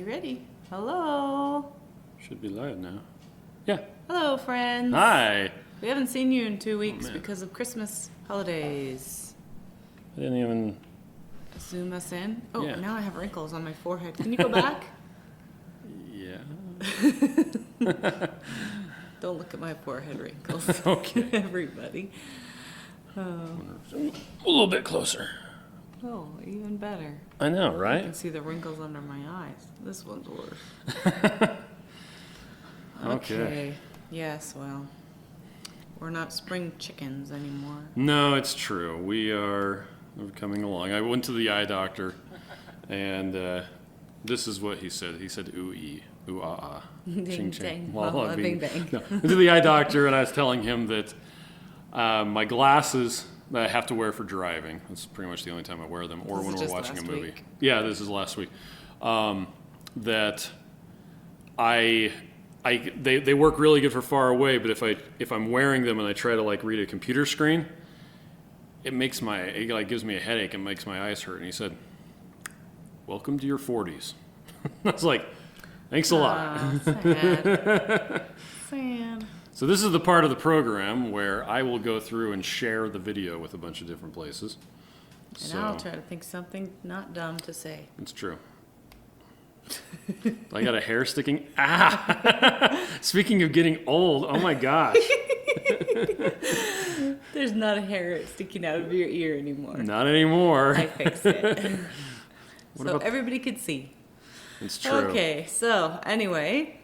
You ready? Hello. Should be live now. Yeah. Hello, friends. Hi. We haven't seen you in 2 weeks because of Christmas holidays. I didn't even... Zoom us in. Oh, Yeah. now I have wrinkles on my forehead. Can you go back? Yeah. Don't look at my forehead wrinkles. Okay. Everybody. Oh. A little bit closer. Oh, even better. I know, You right? can see the wrinkles under my eyes. This one's worse. Okay. Yes, well, we're not spring chickens anymore. No, it's true. We're coming along. I went to the eye doctor, and this is what he said. He said, ooh-ee, ooh-ah-ah, Ding, ching-ching. dang. While Well, I'm bing, bang. No. I went to the eye doctor, and I was telling him that my glasses that I have to wear for driving, that's pretty much the only time I wear them, or This when is we're just watching a last movie. week. Yeah, this is last week. That they work really good for far away, but if I'm wearing them and I try to like read a computer screen, it like gives me a headache and makes my eyes hurt. And he said, "Welcome to your 40s." I was like, "Thanks a lot." Sad. Sad. So this is the part of the program where I will go through and share the video with a bunch of different places. And I'll try to think something not dumb to say. It's true. I got a hair sticking. Ah! Speaking of getting old, oh my gosh. There's not a hair sticking out of your ear anymore. Not anymore. I fixed it. What So about- everybody could see. It's true. Okay, so anyway,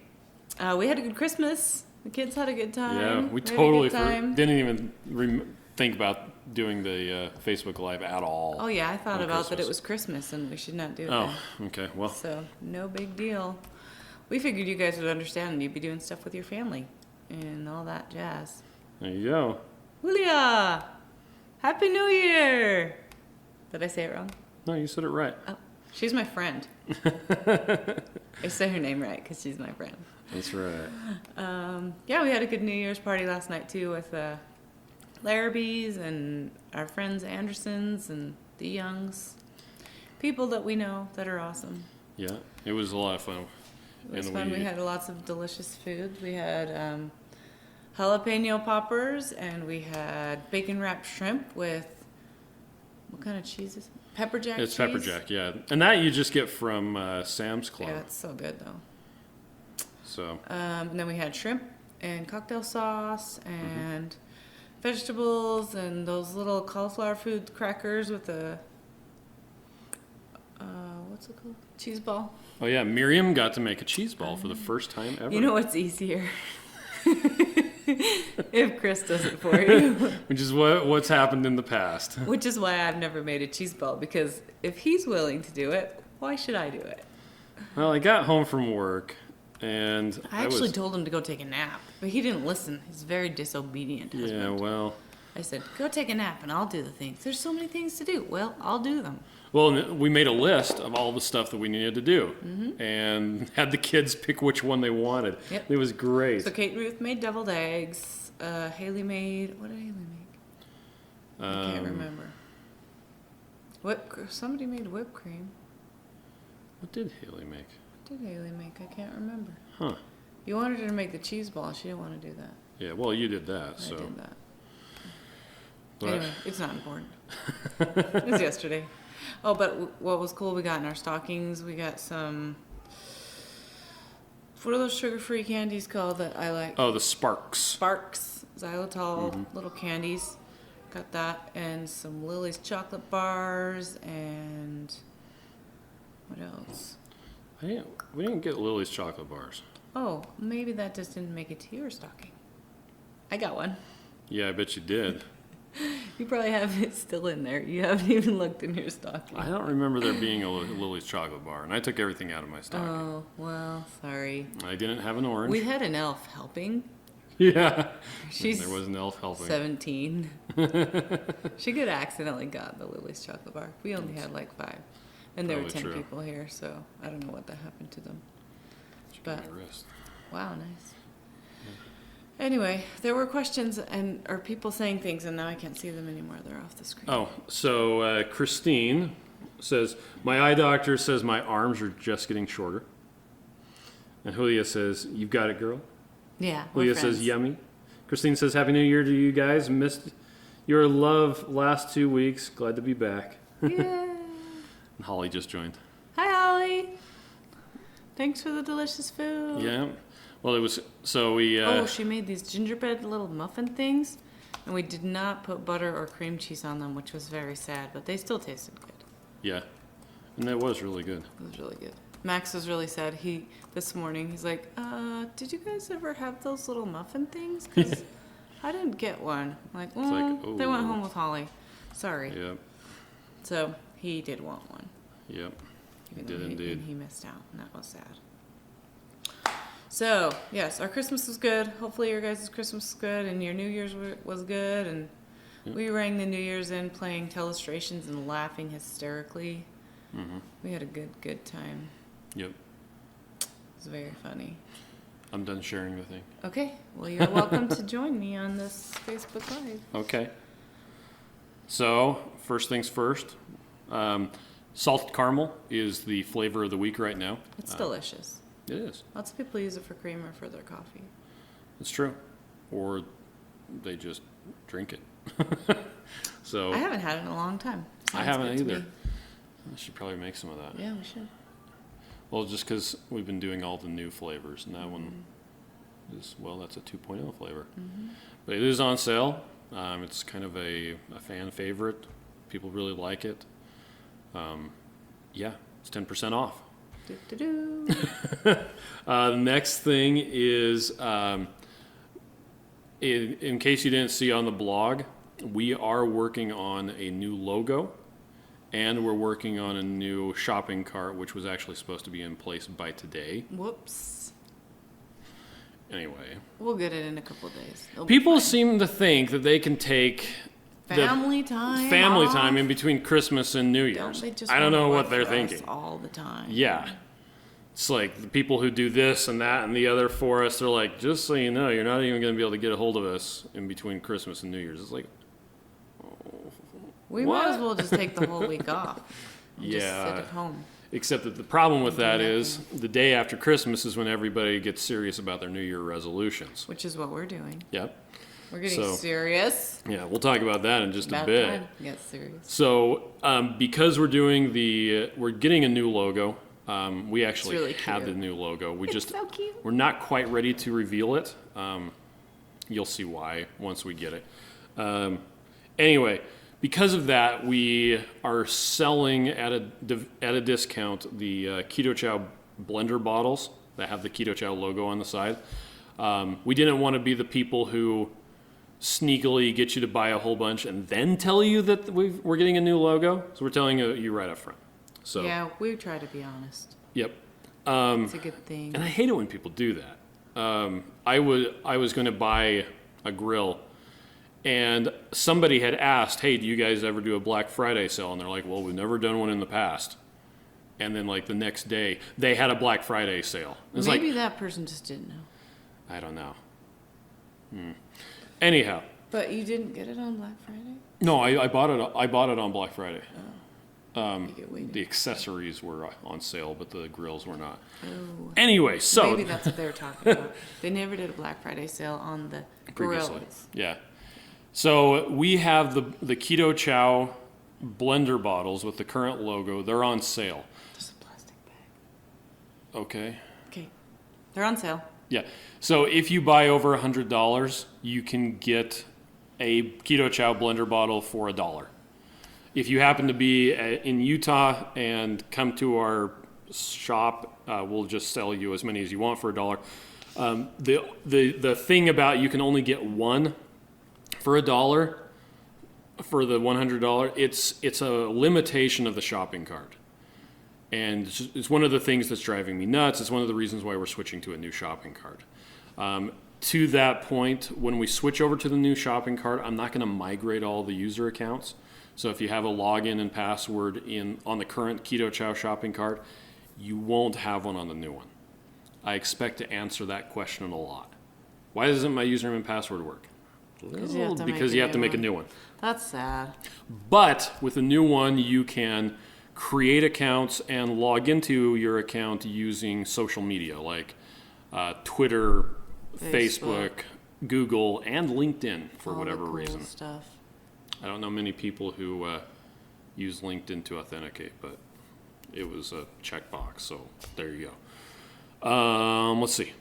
we had a good Christmas. The kids had a good time. Yeah, we had a totally good time. didn't even think about doing the Facebook Live at all. Oh yeah, I thought on about that it Christmas. was Christmas and we should not do Oh, that. okay. Well, So no big deal. We figured you guys would understand and you'd be doing stuff with your family and all that jazz. there you go. Julia, Happy New Year! Did I say it wrong? No, you said it right. Oh, she's my friend. I say her name right because she's my friend. That's right. Yeah, we had a good New Year's party last night too with Larrabees and our friends Andersons and the Youngs. People that we know that are awesome. Yeah, it was a lot of fun. It was And fun. We had lots of delicious food. We had jalapeno poppers and we had bacon wrapped shrimp with what kind of cheese is it? Pepper jack It's cheese? pepper jack, yeah, and that you just get from Sam's Club. Yeah, it's so good though. So And then we had shrimp and cocktail sauce and vegetables and those little cauliflower food crackers with the what's it called? Cheese ball. oh yeah, Miriam got to make a cheese ball for the first time ever. You know what's easier? If Chris does it for you. Which is what's happened in the past. Which is why I've never made a cheese ball, because if he's willing to do it, why should I do it? Well, I got home from work, and I actually told him to go take a nap, but he didn't listen. He's very disobedient husband. Yeah, well, I said, go take a nap and I'll do the things. There's so many things to do. Well, I'll do them. we made a list of all the stuff that we needed to do, and had the kids pick which one they wanted. Yep. It was great. So Kate Ruth made deviled eggs. Haley made, what did Haley make? I can't remember. Somebody made whipped cream. What did Haley make? What did Haley make? I can't remember. Huh. You wanted her to make the cheese ball. She didn't want to do that. Yeah, well, you did that, I so. did that. But- Anyway, it's not important. It was yesterday. Oh, but what was cool, we got in our stockings, we got some, what are those sugar-free candies called that I like? Oh, the Sparks. Sparks, xylitol, little candies. Got that, and some Lily's chocolate bars, and what else? We didn't get Lily's chocolate bars. Oh, maybe that just didn't make it to your stocking. I got one. Yeah, I bet you did. You probably have it still in there. You haven't even looked in your stocking. I don't remember there being a Lily's chocolate bar, and I took everything out of my stocking. Oh, well, sorry. I didn't have an orange. We had an elf helping. Yeah. She's There was an elf helping. 17. She could accidentally got the Lily's chocolate bar. We only had like 5. And there were Probably 10 true. people here, so I don't know what that happened to them. She got But my wrist. wow, nice. Anyway, there were questions or people saying things, and now I can't see them anymore. They're off the screen. Oh, so Christine says, my eye doctor says my arms are just getting shorter. And Julia says, "You've got it, girl." Yeah. Julia says, "Yummy." Christine says, "Happy New Year to you guys. Missed your love last 2 weeks. Glad to be back." Yeah. And Holly just joined. Hi, Holly. Thanks for the delicious food. Yeah. Well, it was so we. Oh, she made these gingerbread little muffin things, and we did not put butter or cream cheese on them, which was very sad, but they still tasted good. Yeah, and that was really good. It was really good. Max was really sad. This morning, he's like, did you guys ever have those little muffin things? 'Cause I didn't get one. I'm like, well, they went home with Holly. Sorry. Yep. So he did want one. Yep. Even Did though indeed. he missed out, and that was sad. So, yes, our Christmas was good. Hopefully your guys' Christmas was good, and your New Year's was good, and we rang the New Year's in playing telestrations and laughing hysterically. Mm-hmm. We had a good time. Yep. It was very funny. I'm done sharing the thing. Okay, well, you're welcome to join me on this Facebook Live. Okay. So, first things first. Salted caramel is the flavor of the week right now. It's delicious. It is. Lots of people use it for cream or for their coffee. It's true. Or they just drink it. So I haven't had it in a long time. I Sounds haven't good to either. me. I should probably make some of that. Yeah, we should. Well, just because we've been doing all the new flavors, and that one is, well, that's a 2.0 flavor. Mm-hmm. But it is on sale. It's kind of a fan favorite. People really like it. Yeah, it's 10% off. Do-do-do. The next thing is, in case you didn't see on the blog, we are working on a new logo, and we're working on a new shopping cart, which was actually supposed to be in place by today. Whoops. Anyway, We'll get it in a couple of days. It'll be people fine. seem to think that they can take family time. family off. time in between Christmas and New Don't Year's. they just I don't wanna know work what they're for us thinking. all the time. Yeah. It's like the people who do this and that and the other for us, they're like, just so you know, you're not even going to be able to get a hold of us in between Christmas and New Year's. It's like, We What? might as well just take the whole week off. And just sit Yeah. at home. except that the problem with that Do is the day after Christmas is when everybody gets serious about their New Year resolutions. Which is what we're doing. Yep. We're getting So- serious. Yeah, we'll talk about that in just About a bit. time to get serious. So, because we're doing we're getting a new logo. We actually really have the cute. new logo. We It's just, so cute. we're not quite ready to reveal it. You'll see why once we get it. Anyway, because of that, we are selling at a discount the Keto Chow blender bottles that have the Keto Chow logo on the side. We didn't want to be the people who sneakily get you to buy a whole bunch and then tell you that we're getting a new logo. So we're telling you right up front. So Yeah, we try to be honest. yep. It's a good thing. And I hate it when people do that. I was going to buy a grill, and somebody had asked, "Hey, do you guys ever do a Black Friday sale?" And they're like, "Well, we've never done one in the past." And then like the next day, they had a Black Friday sale. It's Maybe like, that person just didn't know. I don't know. Anyhow, But you didn't get it on Black Friday? no, I bought it. I bought it on Black Friday. You get waited. The accessories were on sale, but the grills were not. Oh. Anyway, so Maybe that's what they were talking about. They never did a Black Friday sale on the previously. grills. Yeah. So we have the Keto Chow blender bottles with the current logo. They're on sale. There's a plastic bag. Okay. Okay. They're on sale. Yeah. So if you buy over $100, you can get a Keto Chow blender bottle for $1. If you happen to be in Utah and come to our shop, we'll just sell you as many as you want for $1. The thing about you can only get one for $1 for the $100. It's a limitation of the shopping cart, and it's one of the things that's driving me nuts. It's one of the reasons why we're switching to a new shopping cart. To that point, when we switch over to the new shopping cart, I'm not going to migrate all the user accounts. So if you have a login and password on the current Keto Chow shopping cart, you won't have one on the new one. I expect to answer that question a lot. Why doesn't my username and password work? Because you have to Because make you a have to new make a one. new one. That's sad. But with a new one, you can create accounts and log into your account using social media like Twitter, Facebook, Google, and LinkedIn for All whatever the cool reason. Stuff. I don't know many people who use LinkedIn to authenticate, but it was a checkbox, so there you go. Let's see.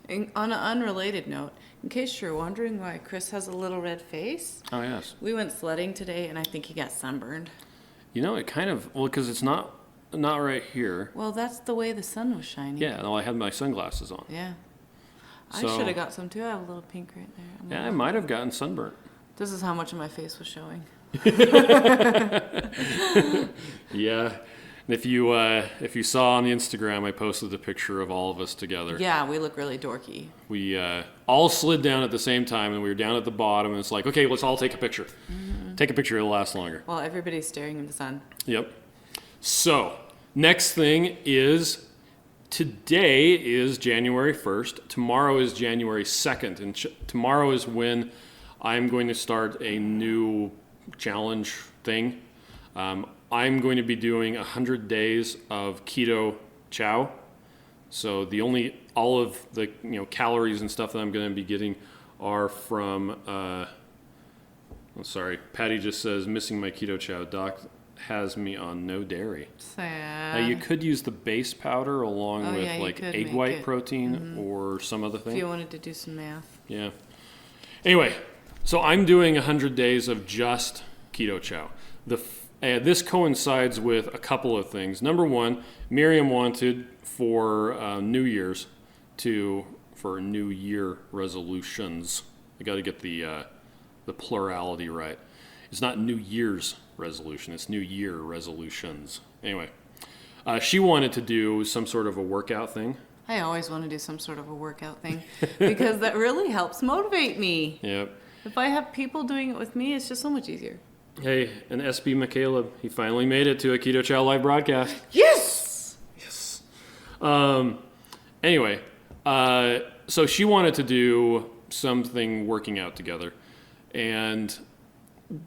And on an unrelated note, in case you're wondering why Chris has a little red face, Oh, yes. we went sledding today, and I think he got sunburned. You know, it kind of, well, because it's not right here. Well, that's the way the sun was shining. Yeah, no, I had my sunglasses on. Yeah. I So- should have got some too. I have a little pink right there. Yeah, I might have gotten sunburnt. This is how much of my face was showing. Yeah. And if you saw on the Instagram, I posted a picture of all of us together. Yeah, we look really dorky. We all slid down at the same time, and we were down at the bottom, and it's like, okay, let's all take a picture. Take a picture, it'll last longer. While everybody's staring at the sun. Yep. So, next thing is, today is January 1st. Tomorrow is January 2nd. And tomorrow is when I'm going to start a new challenge thing. I'm going to be doing 100 days of Keto Chow. So all of the calories and stuff that I'm going to be getting are from, I'm sorry, Patty just says, missing my Keto Chow. Doc has me on no dairy. Sad. You could use the base powder along Oh, with yeah, you like could egg make white it. protein or some other If thing. you wanted to do some math. Yeah. Anyway, so I'm doing 100 days of just Keto Chow. This coincides with a couple of things. Number one, Miriam wanted for New Year's for New Year resolutions. I got to get the plurality right. It's not New Year's resolution. It's New Year resolutions. Anyway, she wanted to do some sort of a workout thing. I always want to do some sort of a workout thing because that really helps motivate me. Yep. If I have people doing it with me, it's just so much easier. Hey, and SB McCaleb, he finally made it to a Keto Chow live broadcast. Yes! Yes. Anyway, so she wanted to do something working out together. And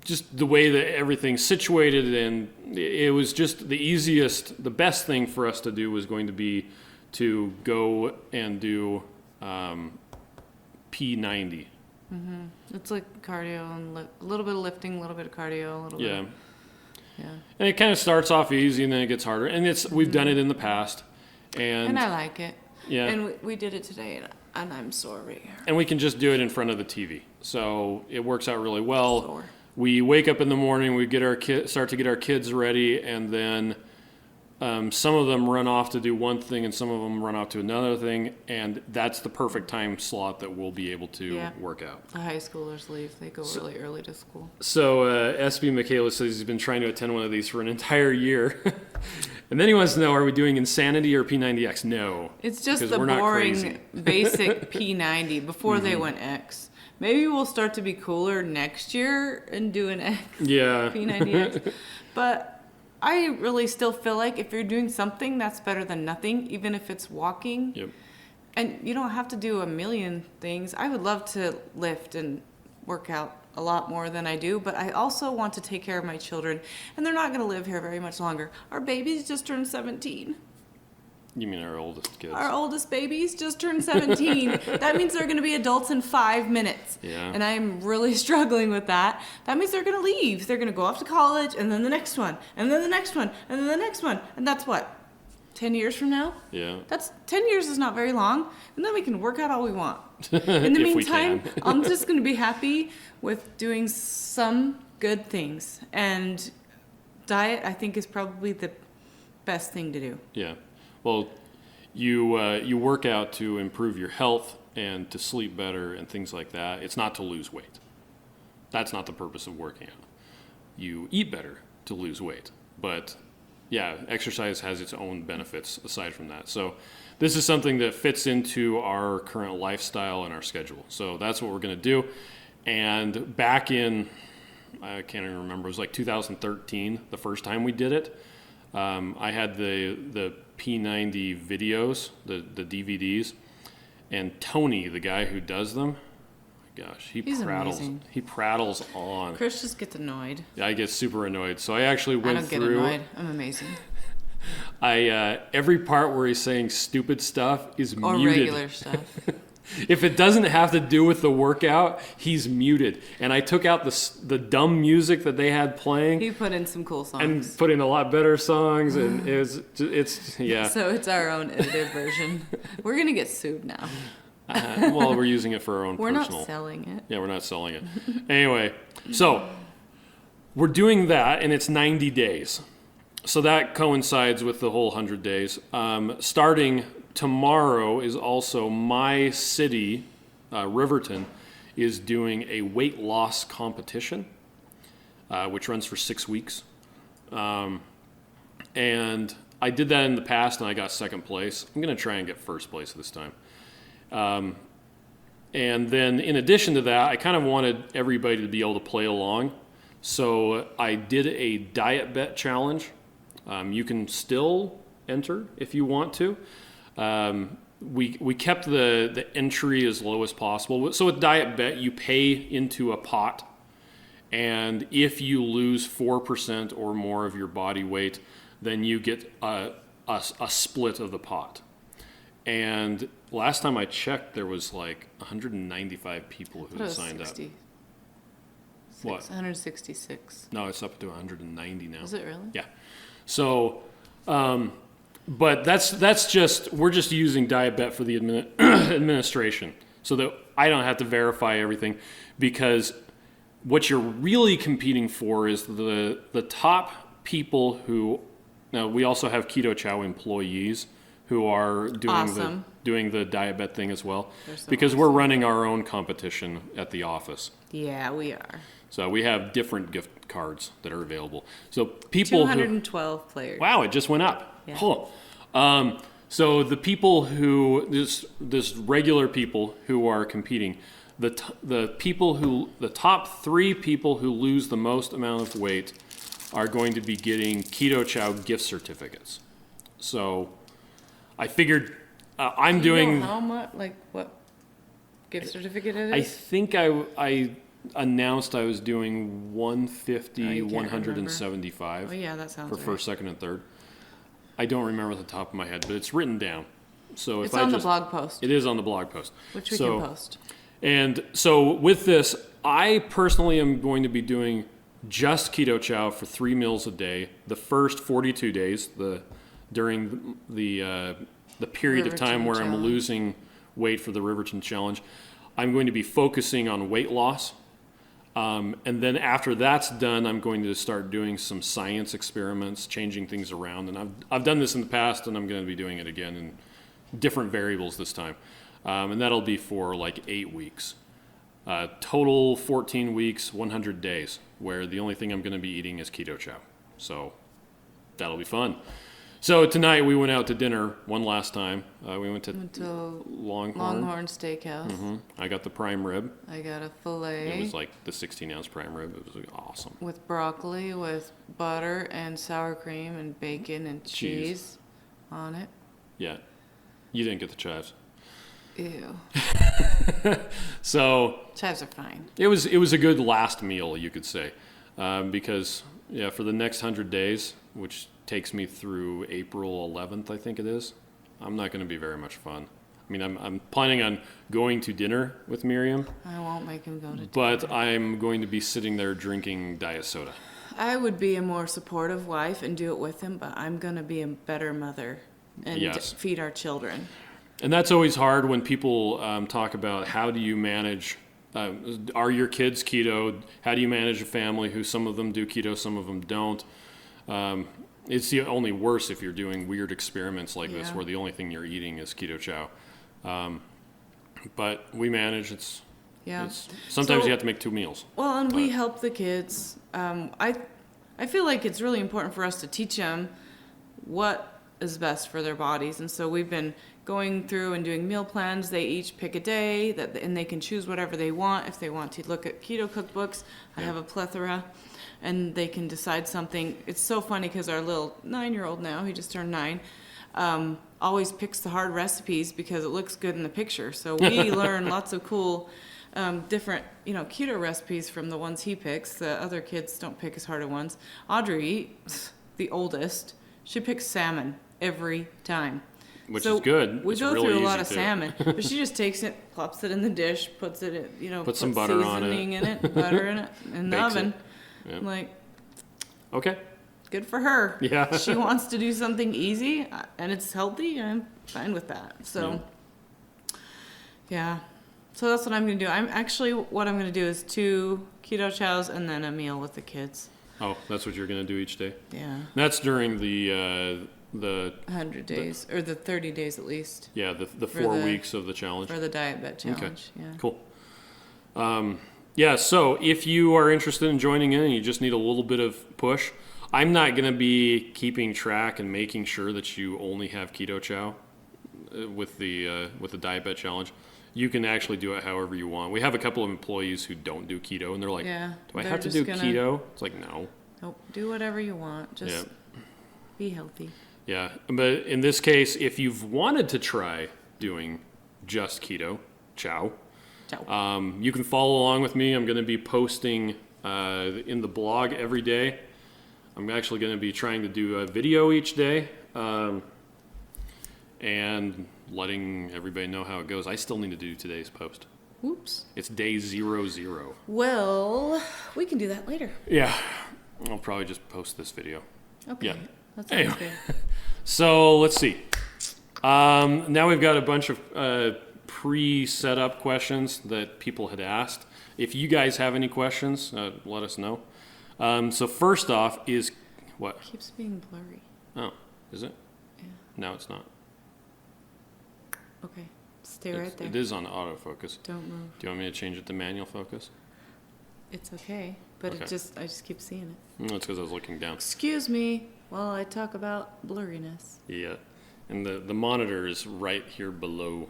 just the way that everything's situated, and it was just the best thing for us to do was going to be to go and do P90. Mm-hmm. It's like cardio and a little bit of lifting, a little bit of cardio, a little bit. Yeah. Yeah. And it kind of starts off easy and then it gets harder. And we've done it in the past. And I like it. Yeah. And we did it today, and I'm sorry. And we can just do it in front of the TV. So it works out really well. Sore. We wake up in the morning, we start to get our kids ready, and then some of them run off to do one thing and some of them run off to another thing, and that's the perfect time slot that we'll be able to work out. The high schoolers leave. They go really early to school. So SB Michaela says he's been trying to attend one of these for an entire year. And then he wants to know, are we doing Insanity or P90X? No. It's just because the we're not boring, crazy. basic P90 before they went X. Maybe we'll start to be cooler next year and do an X, Yeah. P90X. But I really still feel like if you're doing something, that's better than nothing, even if it's walking. Yep. And you don't have to do a million things. I would love to lift and work out a lot more than I do, but I also want to take care of my children, and they're not going to live here very much longer. Our babies just turned 17. You mean our oldest kids? Our oldest babies just turned 17. That means they're going to be adults in 5 minutes. Yeah. And I'm really struggling with that. That means they're going to leave. They're going to go off to college, and then the next one, and then the next one, and then the next one. And that's what? 10 years from now? Yeah. That's 10 years is not very long, and then we can work out all we want. In the If we meantime, can. I'm just going to be happy with doing some good things. And diet, I think, is probably the best thing to do. Yeah. Well, you work out to improve your health and to sleep better and things like that. It's not to lose weight. That's not the purpose of working out. You eat better to lose weight. But yeah, exercise has its own benefits aside from that. So this is something that fits into our current lifestyle and our schedule. So that's what we're going to do. And back in, I can't even remember, it was like 2013, the first time we did it. I had the P90 videos, the DVDs, and Tony, the guy who does them, gosh, He's amazing. he prattles on. Chris just gets annoyed. I get super annoyed. So I actually I went don't get through. annoyed. I'm amazing. Every part where he's saying stupid stuff is Or muted. regular stuff. If it doesn't have to do with the workout, he's muted. And I took out the dumb music that they had playing He put in some cool songs. and put in a lot better songs. And it's yeah. So it's our own edited version. We're going to get sued now. Well, we're using it for our own We're personal. not selling it. Yeah, we're not selling it. Anyway, so we're doing that, and it's 90 days. So that coincides with the whole 100 days. Starting tomorrow is also my city, Riverton, is doing a weight loss competition, which runs for 6 weeks. And I did that in the past, and I got second place. I'm going to try and get first place this time. And then in addition to that, I kind of wanted everybody to be able to play along. So I did a diet bet challenge. You can still enter if you want to. We kept the entry as low as possible. So with diet bet, you pay into a pot. And if you lose 4% or more of your body weight, then you get a split of the pot. And last time I checked, there was like 195 people who had signed 60. up. What? 166. No, it's up to 190 now. Is it really? Yeah. So, but that's just, we're just using diet bet for the administration so that I don't have to verify everything, because what you're really competing for is the top people who, now we also have Keto Chow employees who are doing Awesome. doing the diet bet thing as well, So because we're running our own competition at the office. Yeah, we are. So we have different gift cards that are available. So people 212 players. wow, it just went up. Yeah. Huh. So the people who this regular people who are competing, the top 3 people who lose the most amount of weight are going to be getting Keto Chow gift certificates. So I figured I'm Do you doing. know how much, like what gift certificate it I is? think I announced I was doing 150, Oh, you can't 175 Oh yeah, that sounds for right. first, second, and third. I don't remember at the top of my head, but it's written down. So It's if I on just, the blog post, it is on the blog post, which we so, can post. And so with this, I personally am going to be doing just Keto Chow for 3 meals a day. The first 42 days, during the period of time Riverton where I'm Challenge. losing weight for the Riverton Challenge, I'm going to be focusing on weight loss. And then after that's done, I'm going to start doing some science experiments, changing things around. And I've done this in the past, and I'm going to be doing it again in different variables this time. And that'll be for like 8 weeks. Total 14 weeks, 100 days, where the only thing I'm going to be eating is Keto Chow. So that'll be fun. So tonight we went out to dinner one last time. We went to Longhorn Steakhouse. I got the prime rib. I got a It fillet was like the 16-ounce prime rib. It was awesome. with broccoli, with butter and sour cream and bacon and cheese on it. Yeah. You didn't get the chives. Ew. So Chives are fine. it was a good last meal, you could say, because for the next 100 days, which takes me through April 11th, I think it is, I'm not going to be very much fun. I mean, I'm planning on going to dinner with Miriam, I won't make him go to dinner. but I'm going to be sitting there drinking diet soda. I would be a more supportive wife and do it with him, but I'm going to be a better mother and Yes. feed our children. And that's always hard when people talk about how do you manage, are your kids keto? How do you manage a family who some of them do keto, some of them don't? It's the only worse if you're doing weird experiments like this Yeah. where the only thing you're eating is Keto Chow. But we manage. Yeah. Sometimes So- you have to make 2 meals. Well, and we But- help the kids. I feel like it's really important for us to teach them what is best for their bodies, and so we've been going through and doing meal plans. They each pick a day and they can choose whatever they want. If they want to look at keto cookbooks, I have a plethora, and they can decide something. It's so funny because our little 9-year-old now, he just turned 9, always picks the hard recipes because it looks good in the picture. So we learn lots of cool different, keto recipes from the ones he picks. The other kids don't pick as harder ones. Audrey, the oldest, she picks salmon every time. Which is good. We It's go really through a easy lot of too. salmon, but she just takes it, plops it in the dish, puts it in, Put some butter on it. seasoning in it, butter in it, in the Bakes it. oven. Yeah. I'm like, Okay. good for her. Yeah. She wants to do something easy and it's healthy. I'm fine with that. So, yeah. So that's what I'm going to do. What I'm going to do is 2 keto chows and then a meal with the kids. Oh, that's what you're going to do each day? Yeah. That's during the 100 days, or the 30 days at least, the 4 weeks of the challenge. for the diet bet challenge. Yeah. Cool. So if you are interested in joining in and you just need a little bit of push, I'm not going to be keeping track and making sure that you only have Keto Chow with the diet bet challenge. You can actually do it however you want. We have a couple of employees who don't do keto, and they're like, Yeah, do I they're have to just do gonna- keto? It's like, no. Nope, do whatever you want. Just be healthy. Yeah, but in this case, if you've wanted to try doing just Keto Chow, Ciao. you can follow along with me. I'm going to be posting in the blog every day. I'm actually going to be trying to do a video each day and letting everybody know how it goes. I still need to do today's post. Whoops. It's day 00. Well, we can do that later. Yeah, I'll probably just post this video. Okay. Yeah. That sounds Anyway. good. So let's see. Now we've got a bunch of pre-set up questions that people had asked. If you guys have any questions, let us know. So first off is what? It keeps being blurry. Oh, is it? Yeah. No, it's not. Okay. Stay right there. It is on autofocus. Don't move. Do you want me to change it to manual focus? It's okay. But Okay. I just keep seeing it. No, it's because I was looking down. Excuse me while I talk about blurriness. Yeah. And the monitor is right here below.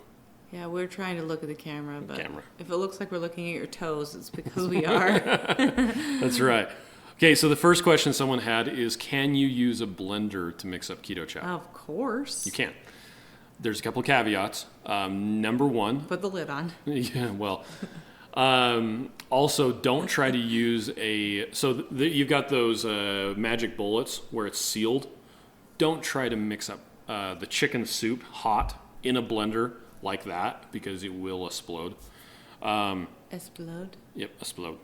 Yeah, we're trying to look at the camera, but Camera. if it looks like we're looking at your toes, it's because we are. That's right. Okay, so the first question someone had is, can you use a blender to mix up Keto Chow? Of course. You can. There's a couple of caveats. Number one, Put the lid on. yeah, well, also don't try to use you've got those magic bullets where it's sealed. Don't try to mix up the chicken soup hot in a blender like that because it will explode. Explode. Yep, explode.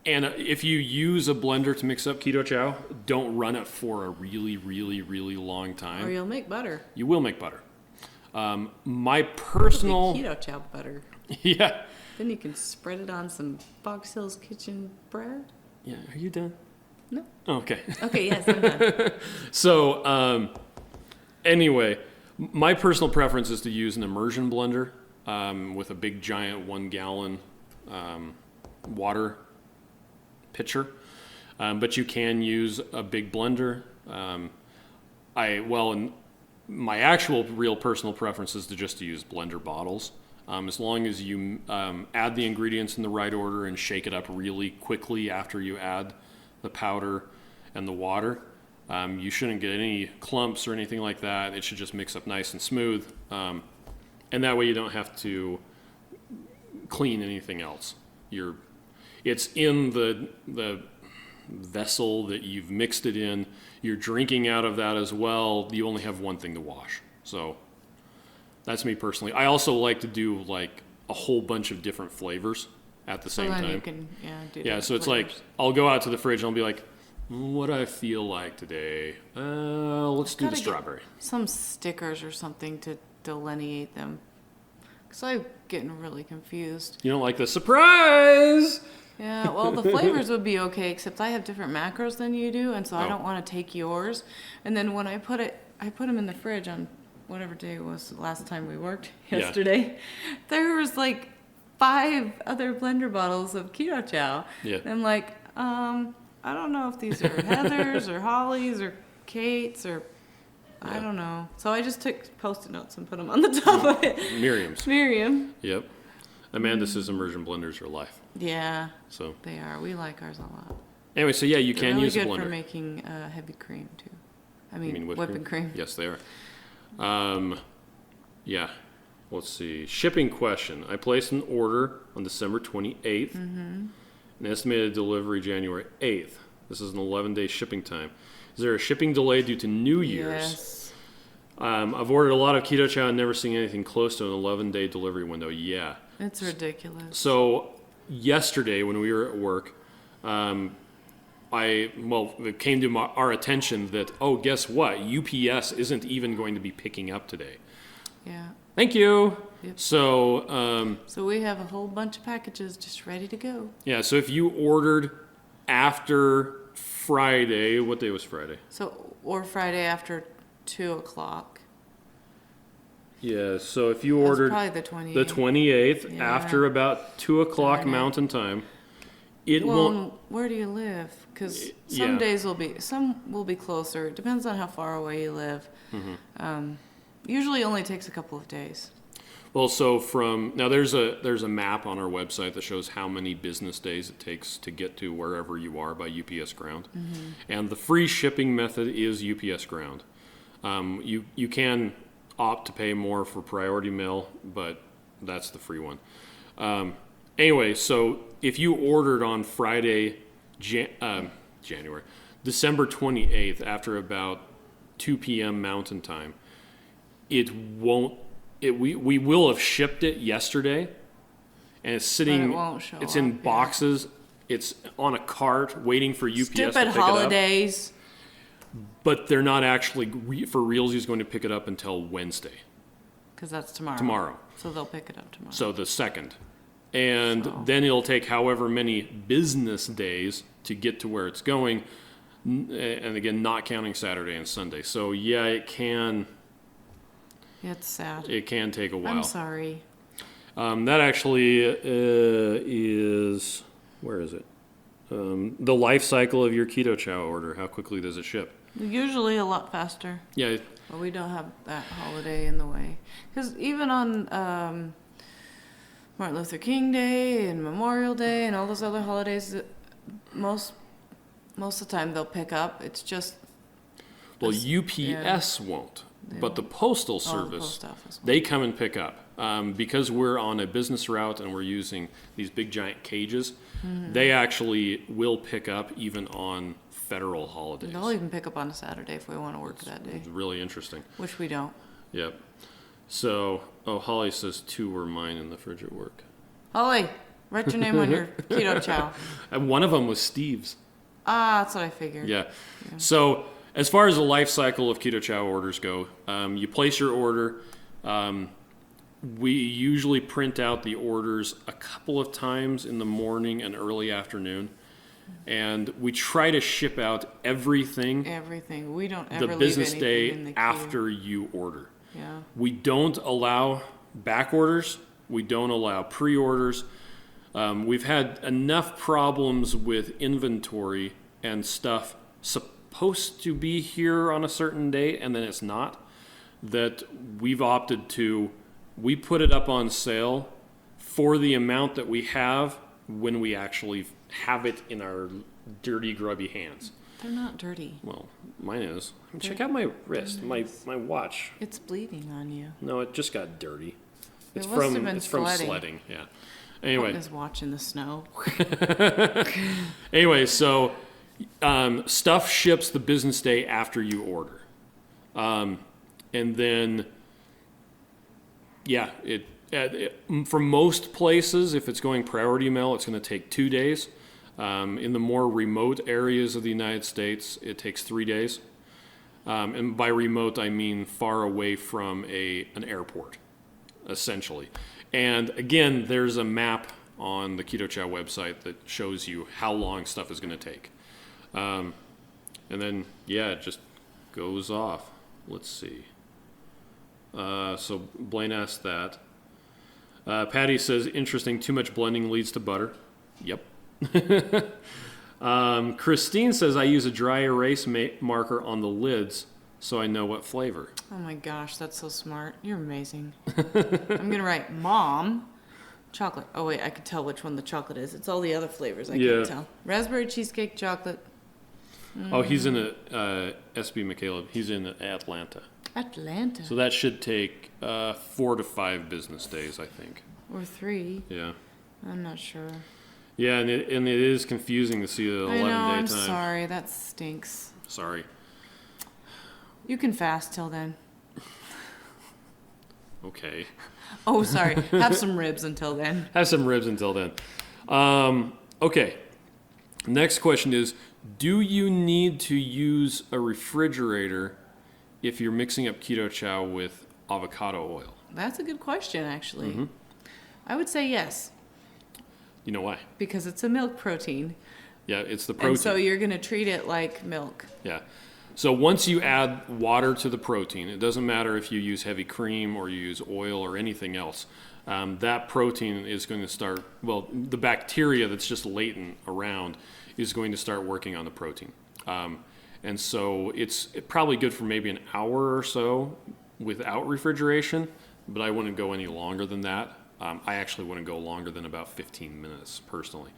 And if you use a blender to mix up Keto Chow, don't run it for a really, really, really long time. Or you'll make butter. You will make butter. My It'll personal... be keto chow butter. Yeah. Then you can spread it on some Box Hills Kitchen bread. Yeah, are you done? No. Oh, okay. Okay, yes, I'm done. So, anyway, my personal preference is to use an immersion blender with a big, giant 1 gallon water pitcher. But you can use a big blender. And my actual real personal preference is to use blender bottles. As long as you add the ingredients in the right order and shake it up really quickly after you add the powder and the water, you shouldn't get any clumps or anything like that. It should just mix up nice and smooth. And that way you don't have to clean anything else. It's in the vessel that you've mixed it in. You're drinking out of that as well. You only have one thing to wash. So that's me personally. I also like to do like a whole bunch of different flavors at the same then time. you can, do Yeah, the so it's flavors. like I'll go out to the fridge and I'll be like, what do I feel like today? Let's do the Gotta get strawberry. some stickers or something to delineate them. Because I'm getting really confused. You don't like the surprise? Yeah, well, the flavors would be okay, except I have different macros than you do, and so I Oh. don't want to take yours. And then when I put them in the fridge on whatever day it was the last time we worked, Yeah. yesterday. There was like 5 other blender bottles of Keto Chow. Yeah. And I'm like, I don't know if these are Heather's or Holly's or Kate's or I Yeah. don't know. So I just took Post-it notes and put them on the top of it. Miriam's. Miriam. Yep. Amanda says immersion blenders are life. Yeah, So they are. We like ours a lot. anyway, so yeah, you They're can really use a good blender. for making heavy cream too. I You mean, mean whipping cream. Yes, they are. Yeah. let's see. Shipping question. I placed an order on December 28th. An estimated delivery January 8th. This is an 11-day shipping time. Is there a shipping delay due to New Year's? Yes. I've ordered a lot of Keto Chow and never seen anything close to an 11-day delivery window. Yeah. It's ridiculous. So yesterday when we were at work, it came to our attention that, guess what? UPS isn't even going to be picking up today. Yeah. Thank you. Yep. So, so we have a whole bunch of packages just ready to go. yeah, so if you ordered after Friday, what day was Friday? So, or Friday after 2 o'clock. Yeah, so if you That's ordered probably the 28th. the 28th Yeah. after about 2 o'clock Saturday. Mountain Time, it Well, won't. where do you live? Because Yeah. some will be closer. It depends on how far away you live. Usually only takes a couple of days. Well, so there's a map on our website that shows how many business days it takes to get to wherever you are by UPS Ground, and the free shipping method is UPS Ground. You can opt to pay more for priority mail, but that's the free one. Anyway, so if you ordered on Friday, January, December 28th, after about 2 p.m. Mountain Time, it won't. We will have shipped it yesterday, and it's sitting. But it won't show it's in up, boxes. It's on a cart waiting for UPS to Stupid pick it up. holidays. But they're not actually for realsies going to pick it up until Wednesday. Because that's tomorrow. Tomorrow. So they'll pick it up tomorrow. So the 2nd. And then it'll take however many business days to get to where it's going. And again, not counting Saturday and Sunday. So yeah, it can It's sad. take a while. I'm sorry. That actually is, where is it? The life cycle of your Keto Chow order. How quickly does it ship? Usually a lot faster. Yeah. But we don't have that holiday in the way. Because even on Martin Luther King Day and Memorial Day and all those other holidays, most of the time they'll pick up. It's just... Well, UPS won't. But the Postal Service, post office. they come and pick up. Because we're on a business route and we're using these big giant cages, they actually will pick up even on federal holidays. They'll even pick up on a Saturday if we want to work that day. It's really interesting. Which we don't. Yep. So, Holly says 2 were mine in the fridge at work. Holly, write your name on your Keto Chow. And one of them was Steve's. That's what I figured. Yeah. So, as far as the life cycle of Keto Chow orders go, you place your order. We usually print out the orders a couple of times in the morning and early afternoon. And we try to ship out everything Everything. We don't ever the leave business anything day in the queue. after you order. Yeah. We don't allow back orders. We don't allow pre-orders. We've had enough problems with inventory and stuff supposed to be here on a certain date and then it's not, that we've opted to, we put it up on sale for the amount that we have when we actually have it in our dirty, grubby hands. They're not dirty. Well, mine is. Check out my wrist, my watch. It's bleeding on you. No, it just got dirty. It's It must have from been it's from sledding. sledding. Yeah. Anyway, Is watching the snow. anyway, so stuff ships the business day after you order, and then yeah, for most places, if it's going priority mail, it's going to take 2 days. In the more remote areas of the United States, it takes 3 days. And by remote, I mean far away from an airport, essentially. And again, there's a map on the Keto Chow website that shows you how long stuff is going to take. And then, yeah, it just goes off. Let's see. So Blaine asked that. Patty says, interesting, too much blending leads to butter. Yep. Christine says, I use a dry erase marker on the lids so I know what flavor. Oh my gosh, that's so smart. You're amazing. I'm going to write Mom, chocolate. Oh wait, I can tell which one the chocolate is. It's all the other flavors I can't tell. Raspberry cheesecake chocolate. Oh, he's in SB McCaleb. He's in Atlanta. Atlanta. So that should take 4 to 5 business days, I think. Or 3. Yeah. I'm not sure. Yeah, and it is confusing to see the 11-day time. I'm sorry. That stinks. Sorry. You can fast till then. Okay. Oh, sorry. Have some ribs until then. Have some ribs until then. Okay. Next question is, do you need to use a refrigerator if you're mixing up Keto Chow with avocado oil? That's a good question, actually. Mm-hmm. I would say yes. You know why? Because it's a milk protein. Yeah, it's the protein. And so you're going to treat it like milk. Yeah. So once you add water to the protein, it doesn't matter if you use heavy cream or you use oil or anything else, that protein is going to start, well, the bacteria that's just latent around is going to start working on the protein. And so it's probably good for maybe an hour or so without refrigeration, but I wouldn't go any longer than that. I actually wouldn't go longer than about 15 minutes personally.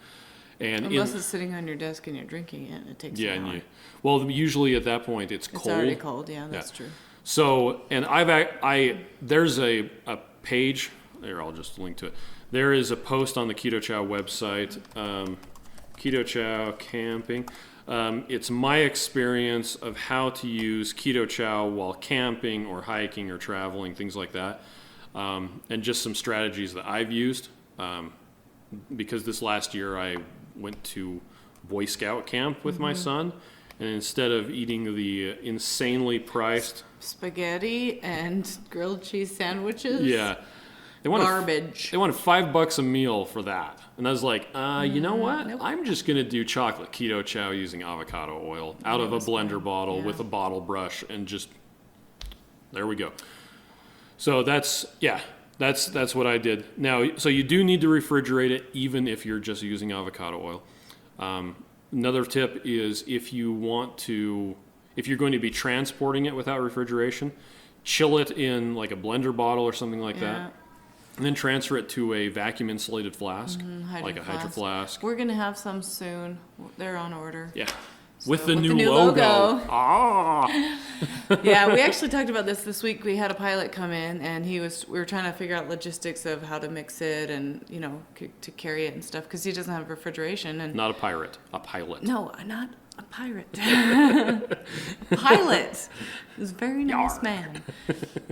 And unless it's sitting on your desk and you're drinking it, it takes an hour. Well, usually at that point it's cold. It's already cold, yeah, that's true. So, and there's a page, there, I'll just link to it. There is a post on the Keto Chow website, Keto Chow camping. It's my experience of how to use Keto Chow while camping or hiking or traveling, things like that. And just some strategies that I've used. Because this last year I went to Boy Scout camp with my son, and instead of eating the insanely priced spaghetti and grilled cheese sandwiches, they wanted garbage. They wanted $5 a meal for that, and I was like, you know what? Nope. I'm just gonna do chocolate Keto Chow using avocado oil out of a blender bottle with a bottle brush, and just there we go. So that's what I did. Now, so you do need to refrigerate it, even if you're just using avocado oil. Another tip is if you're going to be transporting it without refrigeration, chill it in like a blender bottle or something like that, and then transfer it to a vacuum insulated flask, like a hydro flask. We're gonna have some soon. They're on order. Yeah. So, with the new logo. Ah. Yeah, we actually talked about this week. We had a pilot come in, and we were trying to figure out logistics of how to mix it and, to carry it and stuff, because he doesn't have refrigeration. And not a pirate, a pilot. No, not a pirate. Pilot. He's a very nice man.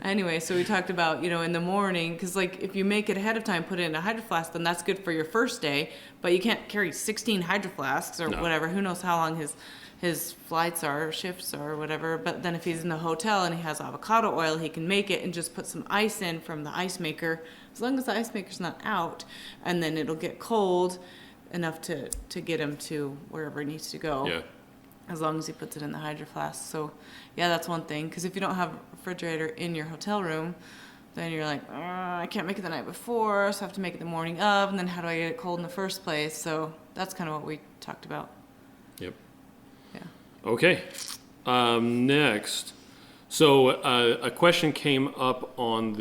Anyway, so we talked about, in the morning, because if you make it ahead of time, put it in a hydro flask, then that's good for your first day, but you can't carry 16 hydro flasks or whatever. Who knows how long his flights are, or shifts are, or whatever. But then if he's in the hotel and he has avocado oil, he can make it and just put some ice in from the ice maker, as long as the ice maker's not out, and then it'll get cold enough to get him to wherever he needs to go. Yeah. As long as he puts it in the hydro flask. So, yeah, that's one thing. Because if you don't have a refrigerator in your hotel room, then you're like, I can't make it the night before, so I have to make it the morning of, and then how do I get it cold in the first place? So that's kind of what we talked about. Yep. Yeah. Okay. Next. So a question came up on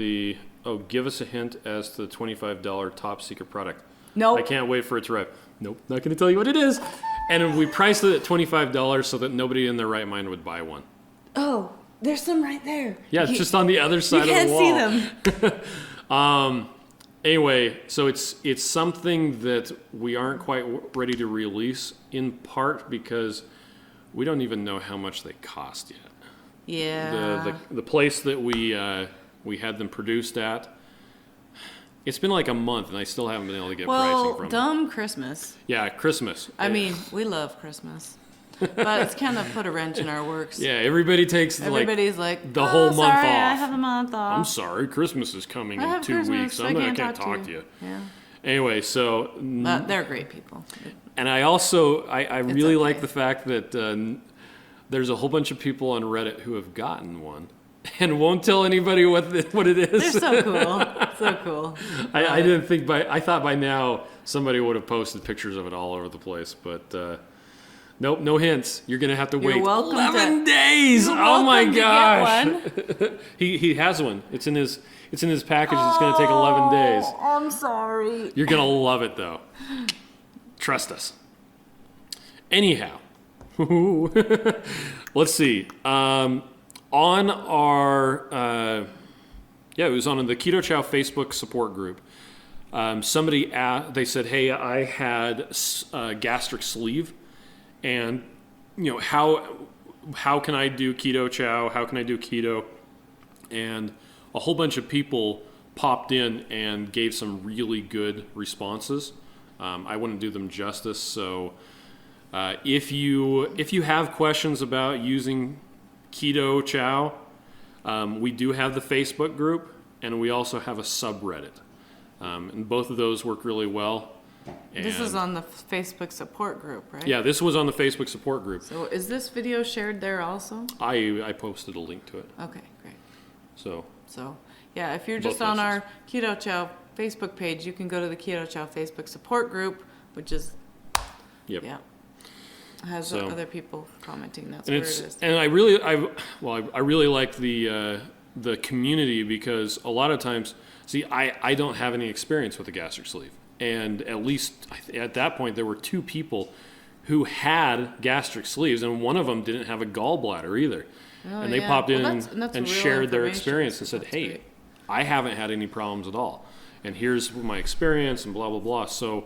give us a hint as to the $25 top secret product. Nope. I can't wait for it to arrive. Nope, not going to tell you what it is. And we priced it at $25 so that nobody in their right mind would buy one. Oh, there's some right there. Yeah, it's just on the other side of the wall. You can't see them. Anyway, so it's something that we aren't quite ready to release, in part because we don't even know how much they cost yet. Yeah. The place that we had them produced at, it's been like a month, and I still haven't been able to get pricing from them. Dumb Christmas. Yeah, Christmas. I mean, we love Christmas. But it's kind of put a wrench in our works. Yeah, everybody's like, the whole month sorry, off. I have a month off. I'm sorry, Christmas is coming in 2 Christmas, weeks. I can't talk to you. Yeah. Anyway, so... But they're great people. And I also, I really okay. like the fact that there's a whole bunch of people on Reddit who have gotten one and won't tell anybody what it is. They're so cool. So cool. I thought by now somebody would have posted pictures of it all over the place, but nope, no hints. You're gonna have to wait 11 days. Oh my gosh! He has one. It's in his package. It's gonna take 11 days. I'm sorry. You're gonna love it though. Trust us. Anyhow, let's see. On our, it was on the Keto Chow Facebook support group. Somebody asked, they said, hey, I had gastric sleeve, and how can I do Keto Chow? How can I do keto? And a whole bunch of people popped in and gave some really good responses. I wouldn't do them justice. So if you have questions about using Keto Chow, we do have the Facebook group, and we also have a subreddit. And both of those work really well. And this is on the Facebook support group, right? Yeah, this was on the Facebook support group. So is this video shared there also? I posted a link to it. Okay, great. So yeah, if you're just both on places. our Keto Chow Facebook page, you can go to the Keto Chow Facebook support group, which is, yep. yeah, has other people commenting. That's And where it is. And I really like the community, because a lot of times, see, I don't have any experience with the gastric sleeve, and at least at that point there were 2 people who had gastric sleeves, and one of them didn't have a gallbladder either. Oh, and they yeah. popped in that's and real shared their information, experience so and said, that's hey, great. I haven't had any problems at all, and here's my experience, and blah blah blah. So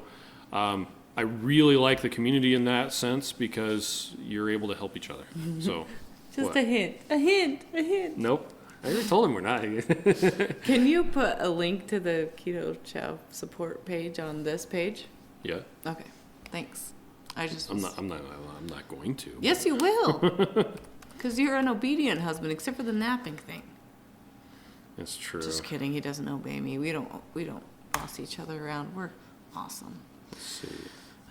I really like the community in that sense, because you're able to help each other. So Just what? a hint. Nope, I already told him we're not. Can you put a link to the Keto Chow support page on this page? Yeah, Okay, thanks. I'm not going to. Yes, you will. Because you're an obedient husband, except for the napping thing. It's true. Just kidding. He doesn't obey me. We don't boss each other around. We're awesome. Let's see.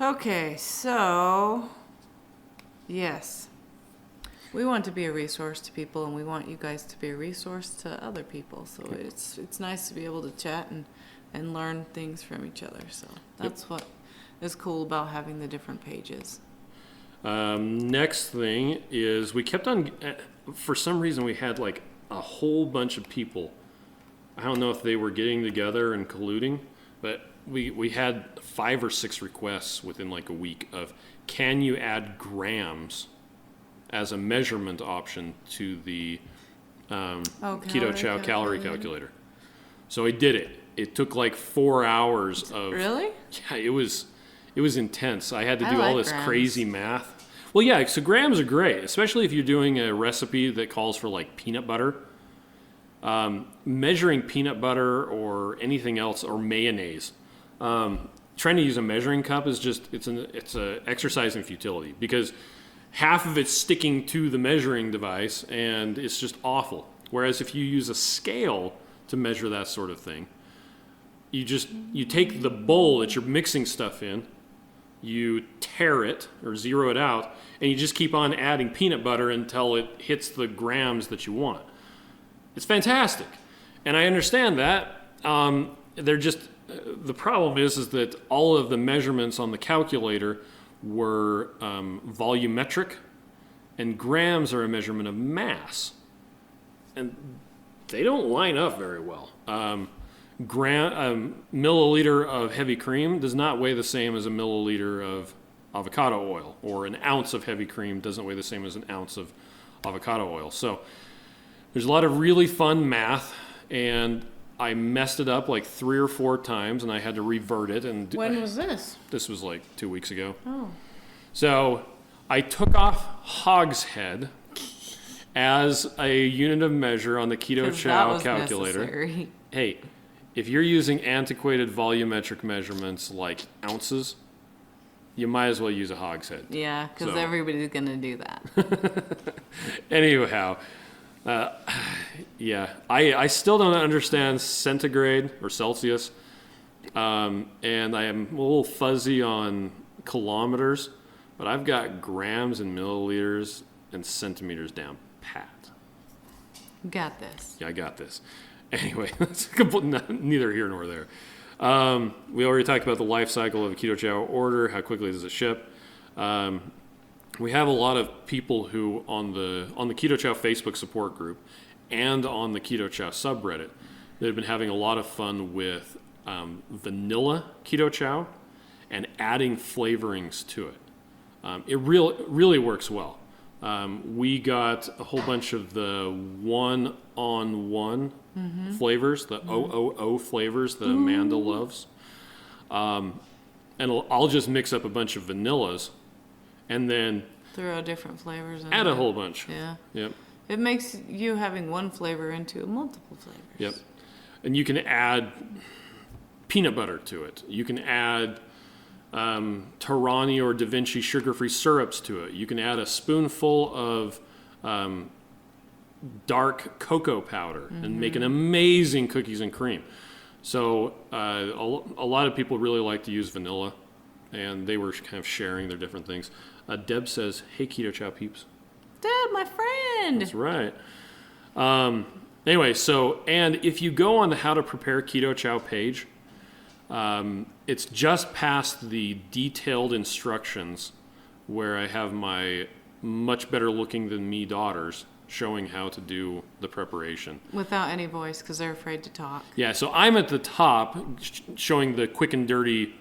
Okay, so yes, we want to be a resource to people, and we want you guys to be a resource to other people. So it's nice to be able to chat and learn things from each other. So that's what is cool about having the different pages. Next thing is we kept on, for some reason we had like a whole bunch of people. I don't know if they were getting together and colluding, but we had 5 or 6 requests within like a week of, can you add grams as a measurement option to the Keto Chow calorie calculator? So I did it. It took like 4 hours of... Really? Yeah, it was intense. I had to I do all like this grams. crazy math. Well, yeah, so grams are great, especially if you're doing a recipe that calls for like peanut butter. Measuring peanut butter or anything else, or mayonnaise, trying to use a measuring cup is just it's a exercise in futility, because half of it's sticking to the measuring device and it's just awful. Whereas if you use a scale to measure that sort of thing, you take the bowl that you're mixing stuff in, you tear it or zero it out, and you just keep on adding peanut butter until it hits the grams that you want. It's fantastic, and I understand that. They're just the problem is that all of the measurements on the calculator were volumetric, and grams are a measurement of mass, and they don't line up very well. Milliliter of heavy cream does not weigh the same as a milliliter of avocado oil, or an ounce of heavy cream doesn't weigh the same as an ounce of avocado oil. So there's a lot of really fun math, and I messed it up like 3 or 4 times, and I had to revert it. And When was this? This was like 2 weeks ago. Oh. So I took off hogshead as a unit of measure on the Keto 'Cause that Chow was calculator. necessary. Hey, if you're using antiquated volumetric measurements like ounces, you might as well use a hogshead. Yeah, because So- everybody's going to do that. Anyhow, yeah, I still don't understand centigrade or Celsius, and I am a little fuzzy on kilometers, but I've got grams and milliliters and centimeters down pat. Got this. Yeah, I got this. Anyway, that's neither here nor there. We already talked about the life cycle of a Keto Chow order. How quickly does it ship? We have a lot of people who on the Keto Chow Facebook support group and on the Keto Chow subreddit that have been having a lot of fun with vanilla Keto Chow and adding flavorings to it. It really works well. We got a whole bunch of the one-on-one flavors, the OOO flavors that Amanda loves. And I'll just mix up a bunch of vanillas and then Throw different flavors in add there. a whole bunch. Yeah. Yep. It makes you having one flavor into multiple flavors. Yep. And you can add peanut butter to it. You can add Torani or Da Vinci sugar-free syrups to it. You can add a spoonful of dark cocoa powder and make an amazing cookies and cream. So a lot of people really like to use vanilla, and they were kind of sharing their different things. Deb says, "Hey, Keto Chow peeps." Deb, my friend. That's right. Anyway, and if you go on the How to Prepare Keto Chow page, it's just past the detailed instructions where I have my much better looking than me daughters showing how to do the preparation. Without any voice because they're afraid to talk. Yeah, so I'm at the top showing the quick and dirty,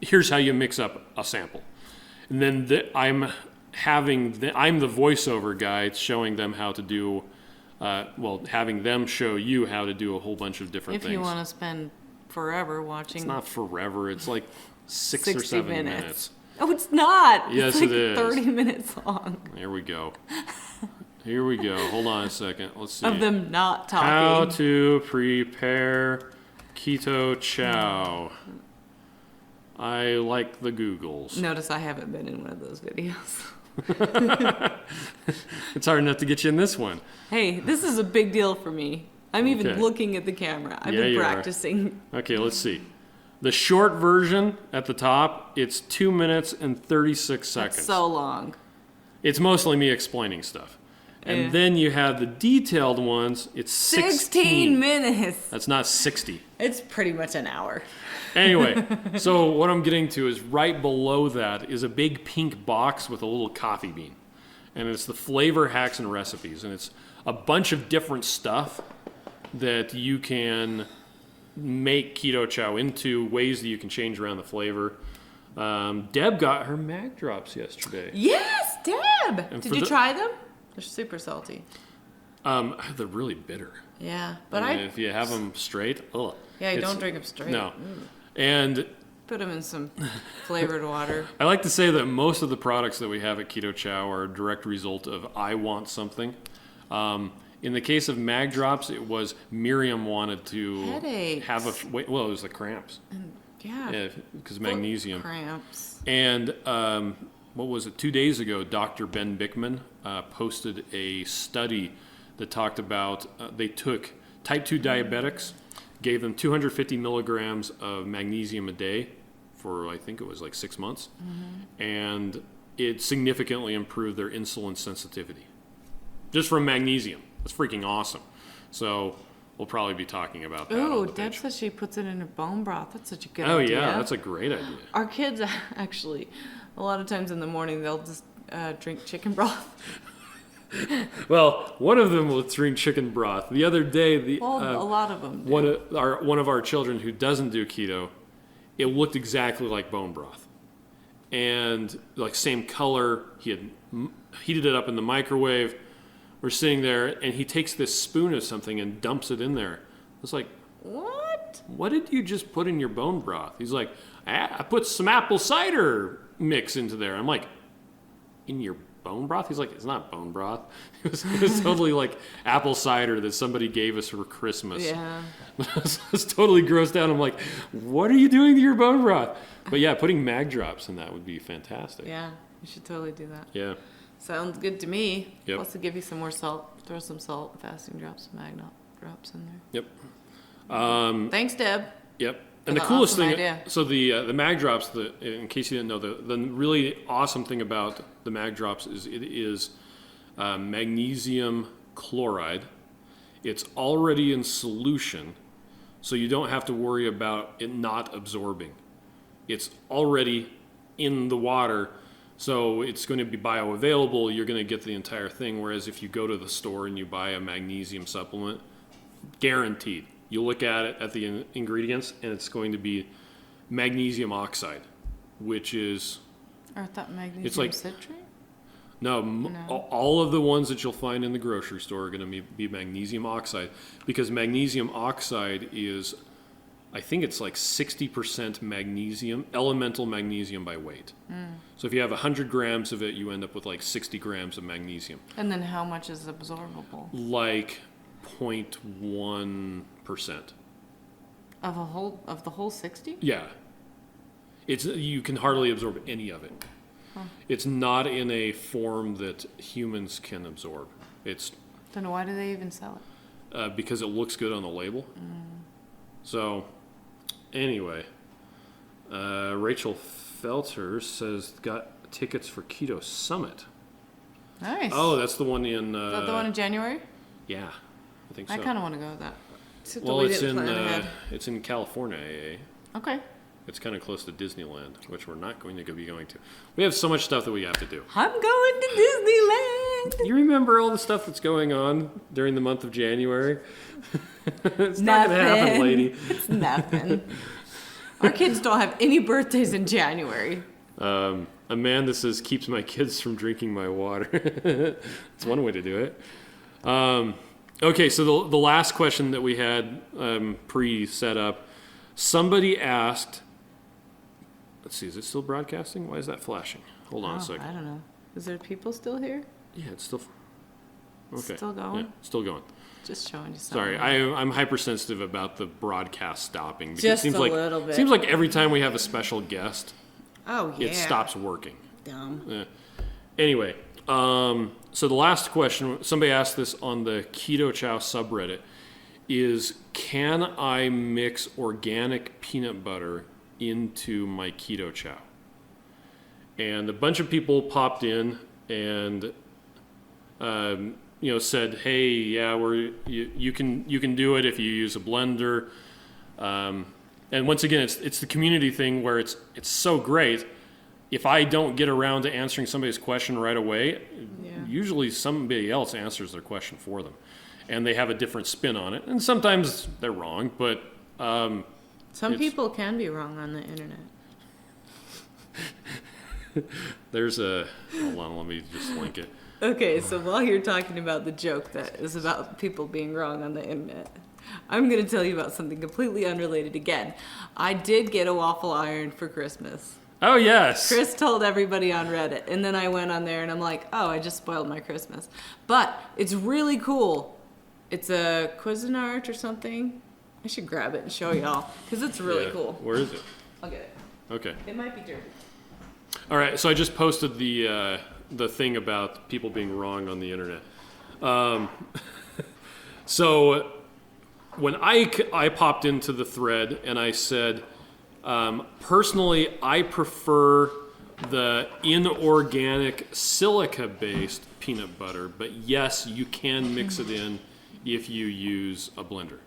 here's how you mix up a sample. And then I'm the voiceover guy showing them how to do, having them show you how to do a whole bunch of different things. If you want to spend forever watching. It's not forever. It's like 6 or 7 minutes. Oh, it's not. Yes, it's like it is. 30 minutes long. Here we go. Hold on a second. Let's see. Of them not talking. How to prepare Keto Chow. I like the Googles. Notice I haven't been in one of those videos. It's hard enough to get you in this one. Hey, this is a big deal for me. I'm even looking at the camera. I've been practicing. Okay, let's see. The short version at the top, it's 2 minutes and 36 seconds. That's so long. It's mostly me explaining stuff. And then you have the detailed ones, it's 16 minutes. That's not 60. It's pretty much an hour. Anyway, so what I'm getting to is right below that is a big pink box with a little coffee bean. And it's the flavor hacks and recipes. And it's a bunch of different stuff that you can make Keto Chow into, ways that you can change around the flavor. Deb got her mag drops yesterday. Yes, Deb! And Did you try them? They're super salty. They're really bitter. Yeah, but If you have them straight, ugh. Yeah, you don't drink them straight. No. And put them in some flavored water. I like to say that most of the products that we have at Keto Chow are a direct result of I want something. In the case of mag drops, it was Miriam wanted to have it was the cramps. Yeah, because magnesium. Cramps. And what was it? 2 days ago, Dr. Ben Bickman posted a study that talked about they took type 2 diabetics, gave them 250 milligrams of magnesium a day for, I think it was like 6 months, and it significantly improved their insulin sensitivity just from magnesium. That's freaking awesome. So we'll probably be talking about that. Ooh, Deb says she puts it in her bone broth. That's such a good idea. Oh, yeah, that's a great idea. Our kids, actually, a lot of times in the morning, they'll just drink chicken broth. Well, one of them will drink chicken broth. The other day, a lot of them do. One of our children who doesn't do keto, it looked exactly like bone broth. And like same color, he had heated it up in the microwave. We're sitting there, and he takes this spoon of something and dumps it in there. It's like, what? What did you just put in your bone broth? He's like, I put some apple cider mix into there. I'm like, in your bone broth? He's like, it's not bone broth. It was totally like apple cider that somebody gave us for Christmas. Yeah. I was totally grossed out. I'm like, what are you doing to your bone broth? But yeah, putting mag drops in that would be fantastic. Yeah, you should totally do that. Yeah. Sounds good to me. Yep. Plus to give you some more salt. Throw some salt, fasting drops, magnet drops in there. Yep. Thanks, Deb. Yep. And the coolest awesome thing, idea. so the mag drops, in case you didn't know, the really awesome thing about the mag drops is it is magnesium chloride. It's already in solution, so you don't have to worry about it not absorbing. It's already in the water, so it's going to be bioavailable. You're going to get the entire thing, whereas if you go to the store and you buy a magnesium supplement, guaranteed. You look at it, at the ingredients, and it's going to be magnesium oxide, which is... Or I thought magnesium It's like- citrate? No, all of the ones that you'll find in the grocery store are going to be magnesium oxide, because magnesium oxide is, I think it's like 60% magnesium, elemental magnesium by weight. So if you have 100 grams of it, you end up with like 60 grams of magnesium. And then how much is absorbable? Like 0.1%. Of the whole 60? Yeah. You can hardly absorb any of it. It's not in a form that humans can absorb. Then why do they even sell it? Because it looks good on the label. So, anyway, Rachel Felter says got tickets for Keto Summit. Nice. Oh, that's the one in. Is that the one in January? Yeah, I think so. I kind of want to go with that. Well, it's in California. Okay. It's kind of close to Disneyland, which we're not going to be going to. We have so much stuff that we have to do. I'm going to Disneyland. You remember all the stuff that's going on during the month of January? It's not going to happen, lady. It's nothing. Our kids don't have any birthdays in January. Amanda says, keeps my kids from drinking my water. That's one way to do it. Okay, so the last question that we had pre-set up, somebody asked, let's see, is it still broadcasting? Why is that flashing? Hold on a second. I don't know. Is there people still here? Yeah, it's still... Okay. Still going? Yeah, still going. Just showing you something. Sorry, I'm hypersensitive about the broadcast stopping. Because Just it seems a like, little bit. It seems like every time we have a special guest, Oh, yeah. it stops working. Dumb. Yeah. Anyway, so the last question, somebody asked this on the Keto Chow subreddit, is can I mix organic peanut butter into my Keto Chow? And a bunch of people popped in and said, hey, yeah, you can do it if you use a blender. And once again, it's the community thing where it's so great. If I don't get around to answering somebody's question right away, usually somebody else answers their question for them. And they have a different spin on it. And sometimes they're wrong, but... Some people can be wrong on the internet. Hold on, let me just link it. Okay, so while you're talking about the joke that is about people being wrong on the internet, I'm going to tell you about something completely unrelated again. I did get a waffle iron for Christmas. Oh, yes. Chris told everybody on Reddit, and then I went on there and I'm like, oh, I just spoiled my Christmas. But it's really cool. It's a Cuisinart or something. I should grab it and show y'all, because it's really cool. Where is it? I'll get it. Okay. It might be dirty. All right, so I just posted the thing about people being wrong on the internet. So when I popped into the thread and I said, personally, I prefer the inorganic silica-based peanut butter, but yes, you can mix it in if you use a blender.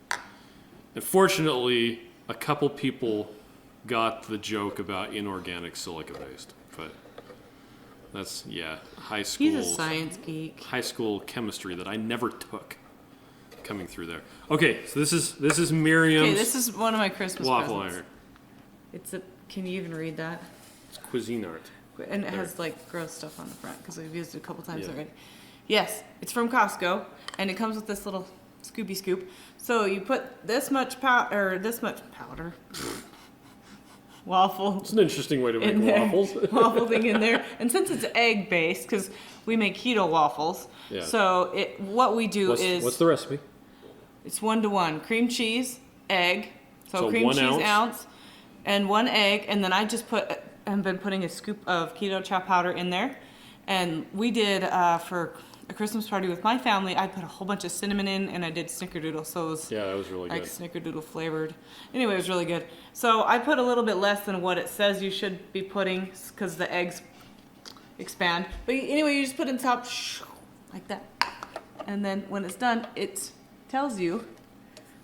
Unfortunately, a couple people got the joke about inorganic silica-based, but that's, high school. He's a science geek. High school chemistry that I never took coming through there. Okay, so this is Miriam's Okay, this is one of my Christmas waffle presents. iron. Can you even read that? It's Cuisinart. And it has like gross stuff on the front because we've used it a couple times already. Yes, it's from Costco, and it comes with this little Scooby Scoop. So you put this much powder, waffle. It's an interesting way to make waffles. Waffle thing in there, and since it's egg based, because we make keto waffles, so what we do is what's the recipe? It's 1-to-1 cream cheese, egg, so cream 1 cheese ounce, and 1 egg, and then I've been putting a scoop of Keto Chow powder in there, and we did for a Christmas party with my family, I put a whole bunch of cinnamon in, and I did snickerdoodle, so it was that was really like good. snickerdoodle flavored. Anyway, it was really good. So I put a little bit less than what it says you should be putting, because the eggs expand. But anyway, you just put it in top, like that. And then when it's done, it tells you,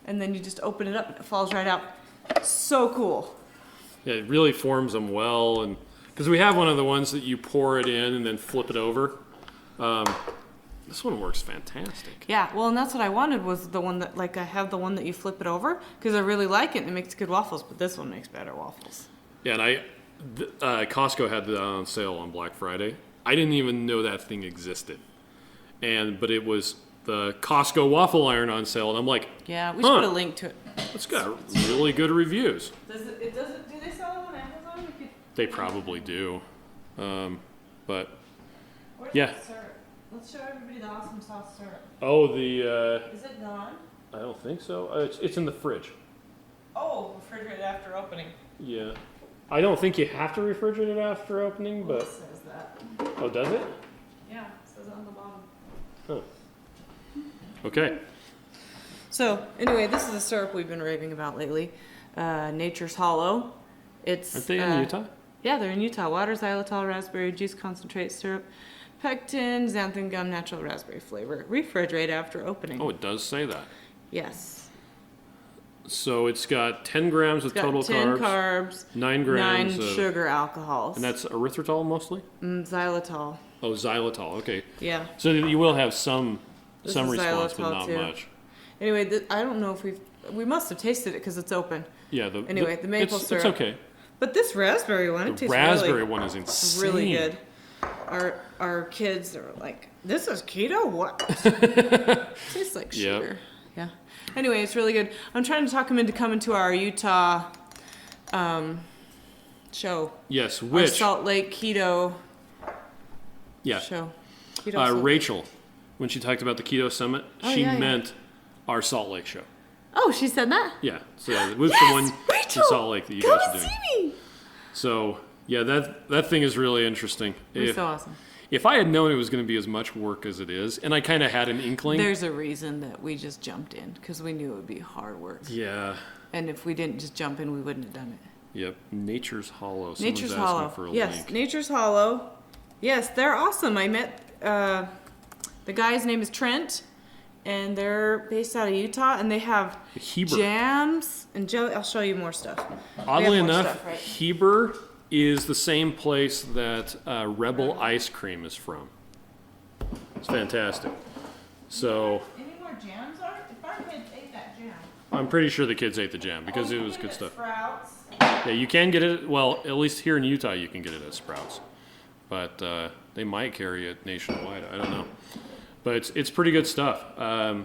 and then you just open it up, and it falls right out. So cool. Yeah, it really forms them well, and because we have one of the ones that you pour it in and then flip it over. This one works fantastic. Yeah, well, and that's what I wanted, was the one that, I have the one that you flip it over, because I really like it, and it makes good waffles, but this one makes better waffles. Yeah, and Costco had that on sale on Black Friday. I didn't even know that thing existed. But it was the Costco waffle iron on sale, and I'm like, Yeah, we should put a link to it. it's got really good reviews. Do they sell it on Amazon? They probably do. But Where's yeah. the syrup? Let's show everybody the awesome sauce syrup. Oh, Is it gone? I don't think so. It's in the fridge. Oh, refrigerate after opening. Yeah. I don't think you have to refrigerate it after opening, It but says that. oh, does it? Yeah, it says it on the bottom. Huh. Okay. So, anyway, this is a syrup we've been raving about lately. Nature's Hollow. It's Aren't they in Utah? Yeah, they're in Utah. Water, xylitol, raspberry juice concentrate, syrup, pectin, xanthan gum, natural raspberry flavor. Refrigerate after opening. Oh, it does say that. Yes. So it's got 10 grams of It's got total 10 carbs, carbs, 9 grams 9 of, sugar alcohols. and that's erythritol mostly? Xylitol. Oh, xylitol. Okay. Yeah. So you will have some This response, is but xylitol not too. much. Anyway, I don't know if we must have tasted it because it's open. Yeah. The maple syrup. It's okay. But this raspberry one, it The tastes raspberry one is insane. really good. Our kids are like, "This is keto? What?" Tastes like sugar. Yeah. Anyway, it's really good. I'm trying to talk them into coming to our Utah show. Yes. Our Which? Salt Lake Keto Yeah. show. Keto Salt Lake. Rachel, when she talked about the Keto Summit, she meant our Salt Lake show. Oh, she said that? Yeah. So it was Yes, the one Rachel, in Salt Lake that you come guys are and doing. see me. So yeah, that thing is really interesting. It's so awesome. If I had known it was going to be as much work as it is, and I kind of had an inkling. There's a reason that we just jumped in because we knew it would be hard work. Yeah. And if we didn't just jump in, we wouldn't have done it. Yep. Nature's Hollow. Nature's Someone's Hollow. asking for a Yes, link. Nature's Hollow. Yes, they're awesome. I met the guy's name is Trent, and they're based out of Utah, and they have Heber. jams and jelly. I'll show you more stuff. Oddly We have more enough, stuff, right? Heber is the same place that Rebel ice cream is from. It's fantastic. So Any more jams? If our kids ate that jam. I'm pretty sure the kids ate the jam because it was good stuff. Sprouts. Yeah, you can get it. Well, at least here in Utah, you can get it at Sprouts, but they might carry it nationwide. I don't know, but it's pretty good stuff. Yeah,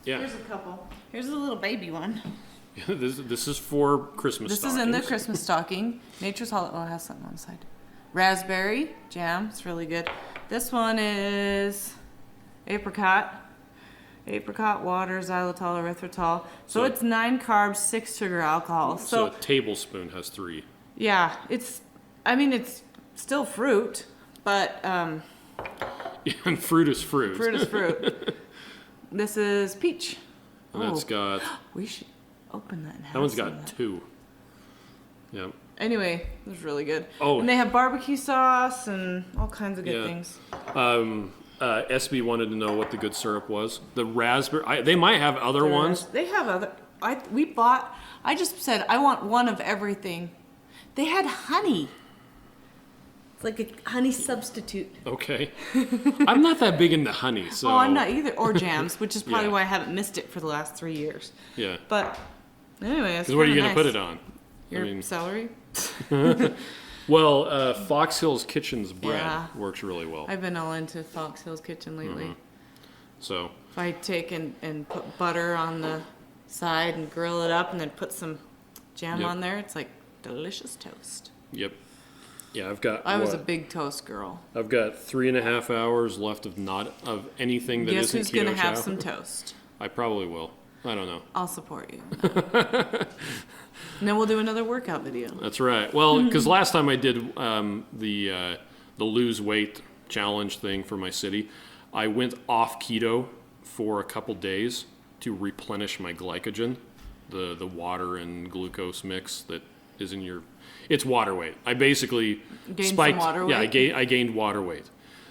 Here's a couple. Here's a little baby one. this is for Christmas. This is in the Christmas stocking. Nature's Hollow. Oh, it has something on the side. Raspberry jam. It's really good. This one is apricot. Apricot, water, xylitol, erythritol. So it's 9 carbs, 6 sugar alcohol. So a tablespoon has 3. Yeah, it's still fruit, but And fruit is fruit. fruit is fruit. This is peach. And that's got. We should open that and have That one's some got of that. 2. Yep. Anyway, it was really good. Oh. And they have barbecue sauce and all kinds of good things. SB wanted to know what the good syrup was. The raspberry. They might have other ones. They have other. I just said I want one of everything. They had honey. It's like a honey substitute. Okay. I'm not that big into honey, so. Oh, I'm not either. Or jams, which is probably Yeah. why I haven't missed it for the last 3 years. Yeah. But anyway, it's Because what are you kinda going to put nice. it on? Your celery? Well, Fox Hills Kitchen's bread Yeah. works really well. I've been all into Fox Hills Kitchen lately. So, If I take and put butter on the side and grill it up and then put some jam Yep. on there, it's like delicious toast. yep. Yeah, I've got. I was a big toast girl. I've got 3.5 hours left of anything that Guess isn't who's Keto gonna have Chow. some toast? I probably will. I don't know. I'll support you. And then we'll do another workout video. That's right. Well, because last time I did the lose weight challenge thing for my city, I went off keto for a couple days to replenish my glycogen, the water and glucose mix that is in your. It's water weight. I basically Gained some spiked. water Yeah, weight? I gained water weight.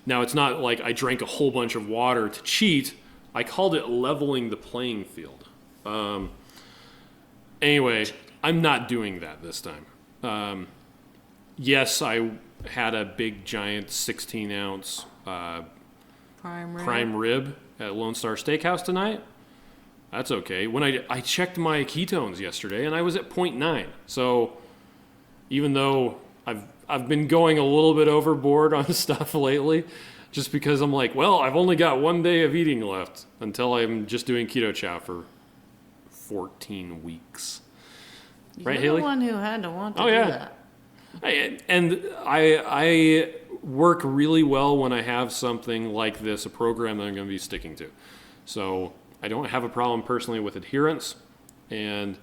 Now it's not like I drank a whole bunch of water to cheat. I called it leveling the playing field. Anyway, I'm not doing that this time. Yes, I had a big, giant 16-ounce prime rib at Lone Star Steakhouse tonight. That's okay. When I checked my ketones yesterday, and I was at 0.9. So even though I've been going a little bit overboard on stuff lately, just because I'm like, well, I've only got 1 day of eating left until I'm just doing Keto Chow for 14 weeks. Right, You're Haley? the one who had to want to do Yeah. that. I work really well when I have something like this, a program that I'm going to be sticking to. So I don't have a problem personally with adherence, and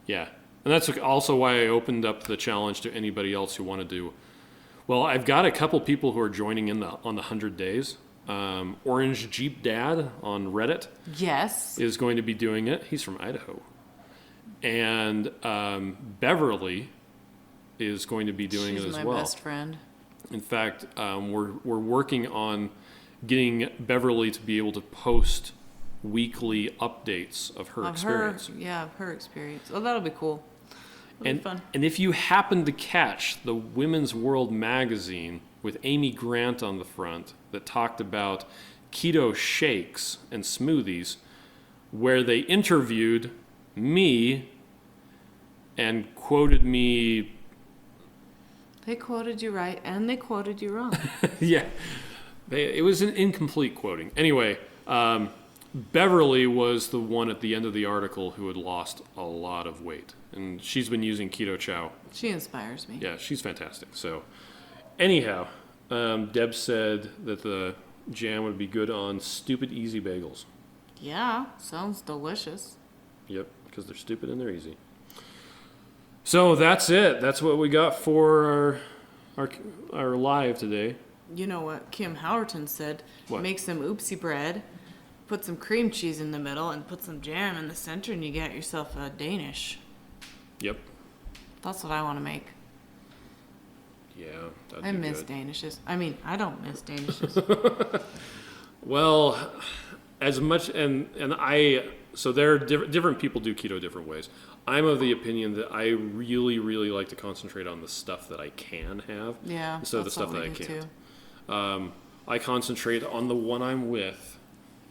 yeah. And that's also why I opened up the challenge to anybody else who want to do. Well, I've got a couple people who are joining in on the 100 days. Orange Jeep Dad on Reddit Yes. is going to be doing it. He's from Idaho. And Beverly is going to be doing She's it as my well. best friend. In fact, we're working on getting Beverly to be able to post weekly updates of her experience. Of her experience. Oh, that'll be cool. It'll be fun. And if you happen to catch the Women's World magazine with Amy Grant on the front that talked about keto shakes and smoothies, where they interviewed me and quoted me. They quoted you right, and they quoted you wrong. Yeah, it was an incomplete quoting. Anyway, Beverly was the one at the end of the article who had lost a lot of weight, and she's been using Keto Chow. She inspires me. Yeah, she's fantastic. So, anyhow, Deb said that the jam would be good on stupid easy bagels. Yeah, sounds delicious. Yep, because they're stupid and they're easy. So that's it. That's what we got for our live today. You know what Kim Howerton said? What? Make some oopsie bread, put some cream cheese in the middle, and put some jam in the center, and you got yourself a Danish. Yep. That's what I want to make. Yeah, that'd I be miss good. Danishes. I mean, I don't miss Danishes. Well, as much so there are different people do keto different ways. I'm of the opinion that I really, really like to concentrate on the stuff that I can have Yeah, instead of the that's stuff what that I we do can't. too. I concentrate on the one I'm with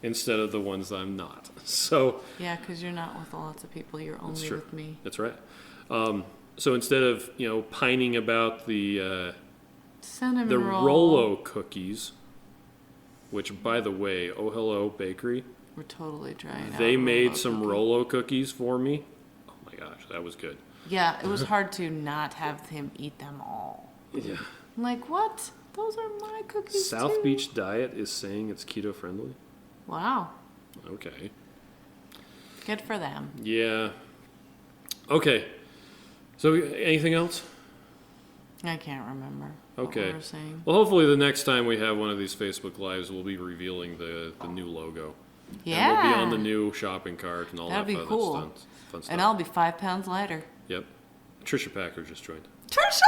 instead of the ones that I'm not. So Yeah, because you're not with lots of people. You're only true. with me. that's right. So instead of pining about the Cinnamon roll. Rolo cookies, which by the way, Oh Hello Bakery, We're totally trying out. they made Rolo some cookie. Rolo cookies for me. Oh my gosh, that was good. Yeah, it was hard to not have him eat them all. Yeah. I'm like, what? Those are my cookies South too. Beach Diet is saying it's keto friendly. Wow. Okay. Good for them. Yeah. Okay. So anything else? I can't remember Okay. what we were saying. Well, hopefully the next time we have one of these Facebook Lives, we'll be revealing the new logo. Yeah. And we'll be on the new shopping cart and all That'd that be cool. fun stuff. And I'll be 5 pounds lighter. Yep. Trisha Packer just joined. Trisha!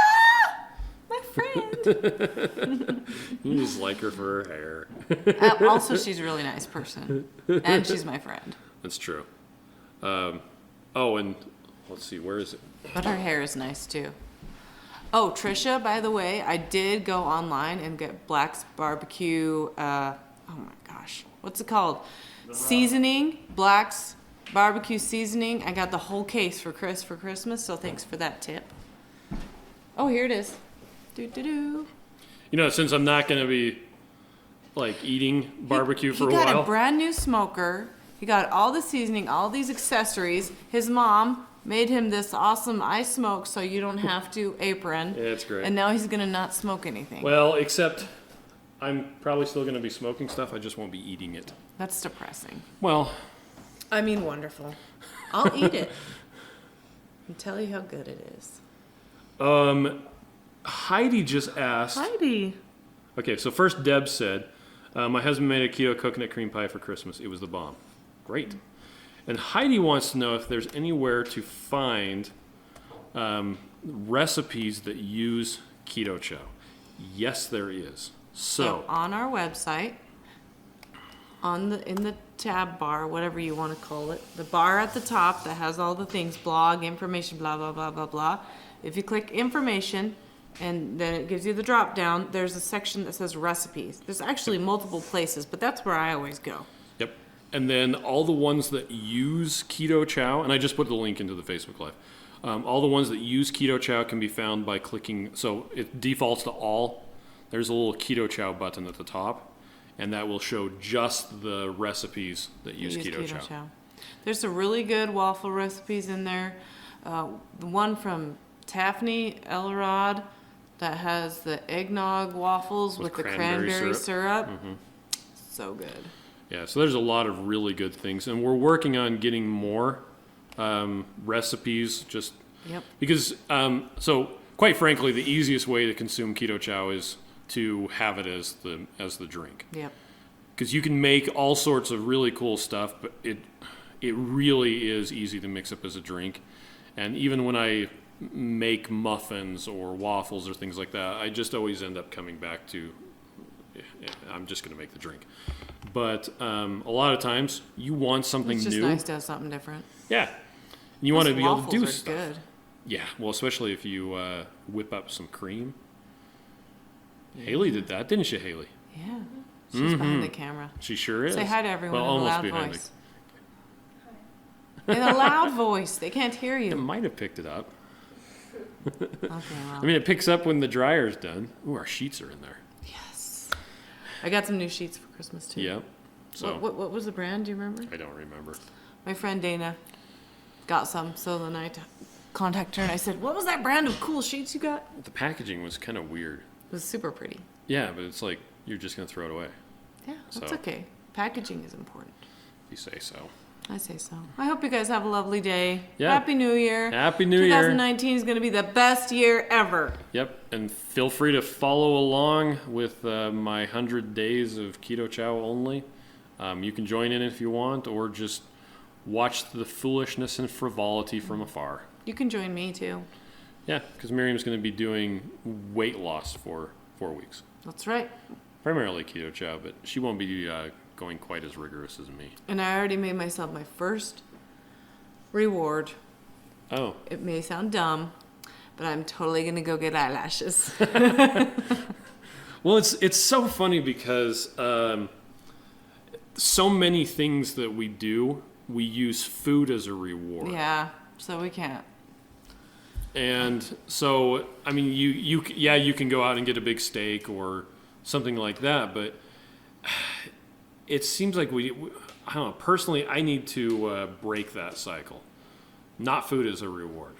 My friend! You just like her for her hair. Also, she's a really nice person. And she's my friend. That's true. And let's see, where is it? But her hair is nice too. Oh, Trisha, by the way, I did go online and get Black's Barbecue, oh my gosh, what's it called? Seasoning, Black's Barbecue Seasoning. I got the whole case for Chris for Christmas, so thanks for that tip. Oh, here it is. Do-do-do. Since I'm not going to be, eating barbecue for a while. He got a brand new smoker. He got all the seasoning, all these accessories. His mom made him this awesome ice smoke so you don't have to apron. Yeah, it's great. And now he's going to not smoke anything. Well, except I'm probably still going to be smoking stuff. I just won't be eating it. That's depressing. Well, I mean, wonderful. I'll eat it and tell you how good it is. Heidi just asked. Heidi. Okay, so first Deb said, my husband made a keto coconut cream pie for Christmas. It was the bomb. Great. And Heidi wants to know if there's anywhere to find recipes that use Keto Chow. Yes, there is. So on our website, in the tab bar, whatever you want to call it, the bar at the top that has all the things, blog, information, blah, blah, blah, blah, blah. If you click information, and then it gives you the drop down, there's a section that says recipes. There's actually multiple places, but that's where I always go. Yep. And then all the ones that use Keto Chow, and I just put the link into the Facebook Live. All the ones that use Keto Chow can be found by clicking, so it defaults to all. There's a little Keto Chow button at the top, and that will show just the recipes that use Keto Chow. There's some really good waffle recipes in there. The one from Taffney Elrod that has the eggnog waffles with the cranberry syrup. Mm-hmm. So good. Yeah, so there's a lot of really good things, and we're working on getting more recipes. Just because, so quite frankly, the easiest way to consume Keto Chow is to have it as the drink. Yep. Because you can make all sorts of really cool stuff, but it really is easy to mix up as a drink. And even when I make muffins or waffles or things like that, I just always end up coming back to, I'm just going to make the drink. But a lot of times you want something It's just new. nice to have something different. Yeah. You want to be able to do waffles are stuff. good. Yeah, well, especially if you whip up some cream. Haley did that, didn't she, Haley? Yeah. She's behind the camera. She sure is. Say hi to everyone Well, in a almost loud behind voice. In a loud voice. They can't hear It you. might have picked it up. Okay, well. I mean, it picks up when the dryer's done. Ooh, our sheets are in there. Yes. I got some new sheets for Christmas, too. Yep. So What was the brand? Do you remember? I don't remember. My friend Dana got some, so then I contacted her and I said, what was that brand of cool sheets you got? The packaging was kind of weird. It was super pretty. Yeah, but it's like you're just gonna throw it away. Yeah, that's So. okay. Packaging is important. If you say so. I say so. I hope you guys have a lovely day. Yeah. Happy New Year. Happy New Year. 2019 is going to be the best year ever. Yep, and feel free to follow along with my 100 days of Keto Chow only. You can join in if you want, or just watch the foolishness and frivolity from afar. You can join me too. Yeah, because Miriam's going to be doing weight loss for 4 weeks. That's right. Primarily Keto Chow, but she won't be going quite as rigorous as me. And I already made myself my first reward. Oh. It may sound dumb, but I'm totally going to go get eyelashes. Well, it's so funny because so many things that we do, we use food as a reward. Yeah, so we can't. And so, I mean, you can go out and get a big steak or something like that, but it seems like I don't know, personally, I need to break that cycle. Not food as a reward.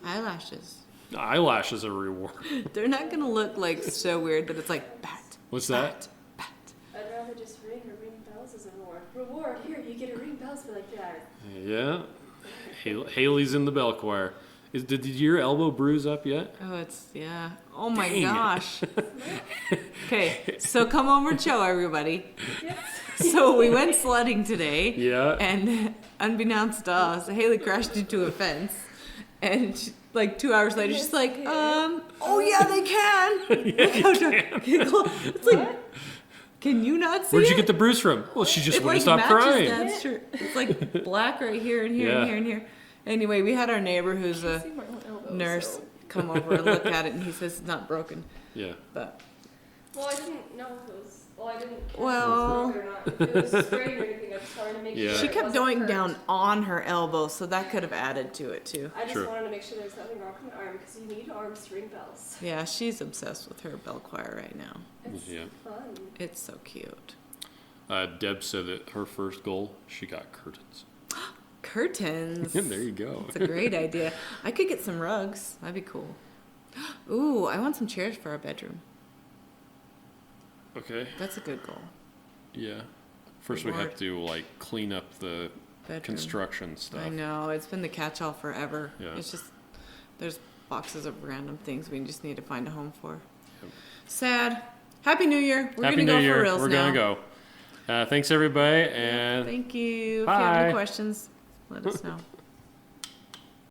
Eyelashes. Eyelash as a reward. They're not going to look like so weird that it's like bat. What's that? Bat. I'd rather just ring bells as a reward. Reward, here, you get a ring bells for like that. Yeah. Haley's in the bell choir. Did your elbow bruise up yet? Oh, yeah. Oh my Dang. gosh. Okay, so come over and show everybody. So we went sledding today. Yeah. And unbeknownst to us, Haley crashed into a fence. And like 2 hours later, she's like, oh yeah, they can. It's like, can you not see Where'd you it? get the bruise from? Well, she just It wouldn't like stop matches crying. that shirt. It's like black right here and here Yeah. and here and here. Anyway, we had our neighbor who's a See my own elbow, nurse so- come over and look at it, and he says it's not broken. Yeah. But Well, I didn't know if it was. Well, I didn't. care Well- if it was broken or not. If it was sprayed or anything, I just wanted to make Yeah. sure. she it kept wasn't going hurt. down on her elbow, so that could have added to it too. I just Sure. wanted to make sure there's nothing wrong with my arm because you need arms to ring bells. Yeah, she's obsessed with her bell choir right now. It's Yeah. fun. It's so cute. Deb said that her first goal, she got curtains. Curtains. There you go. It's a great idea. I could get some rugs. That'd be cool. Ooh, I want some chairs for our bedroom. Okay. That's a good goal. Yeah. First we have to like clean up the Bedroom. construction stuff. I know, it's been the catch-all forever. Yeah. It's just, there's boxes of random things we just need to find a home for. Yep. Sad. Happy New Year. We're Happy gonna New go Year. for reals We're now. gonna go. Thanks everybody, and Thank you. If you have Bye. any questions, let us know.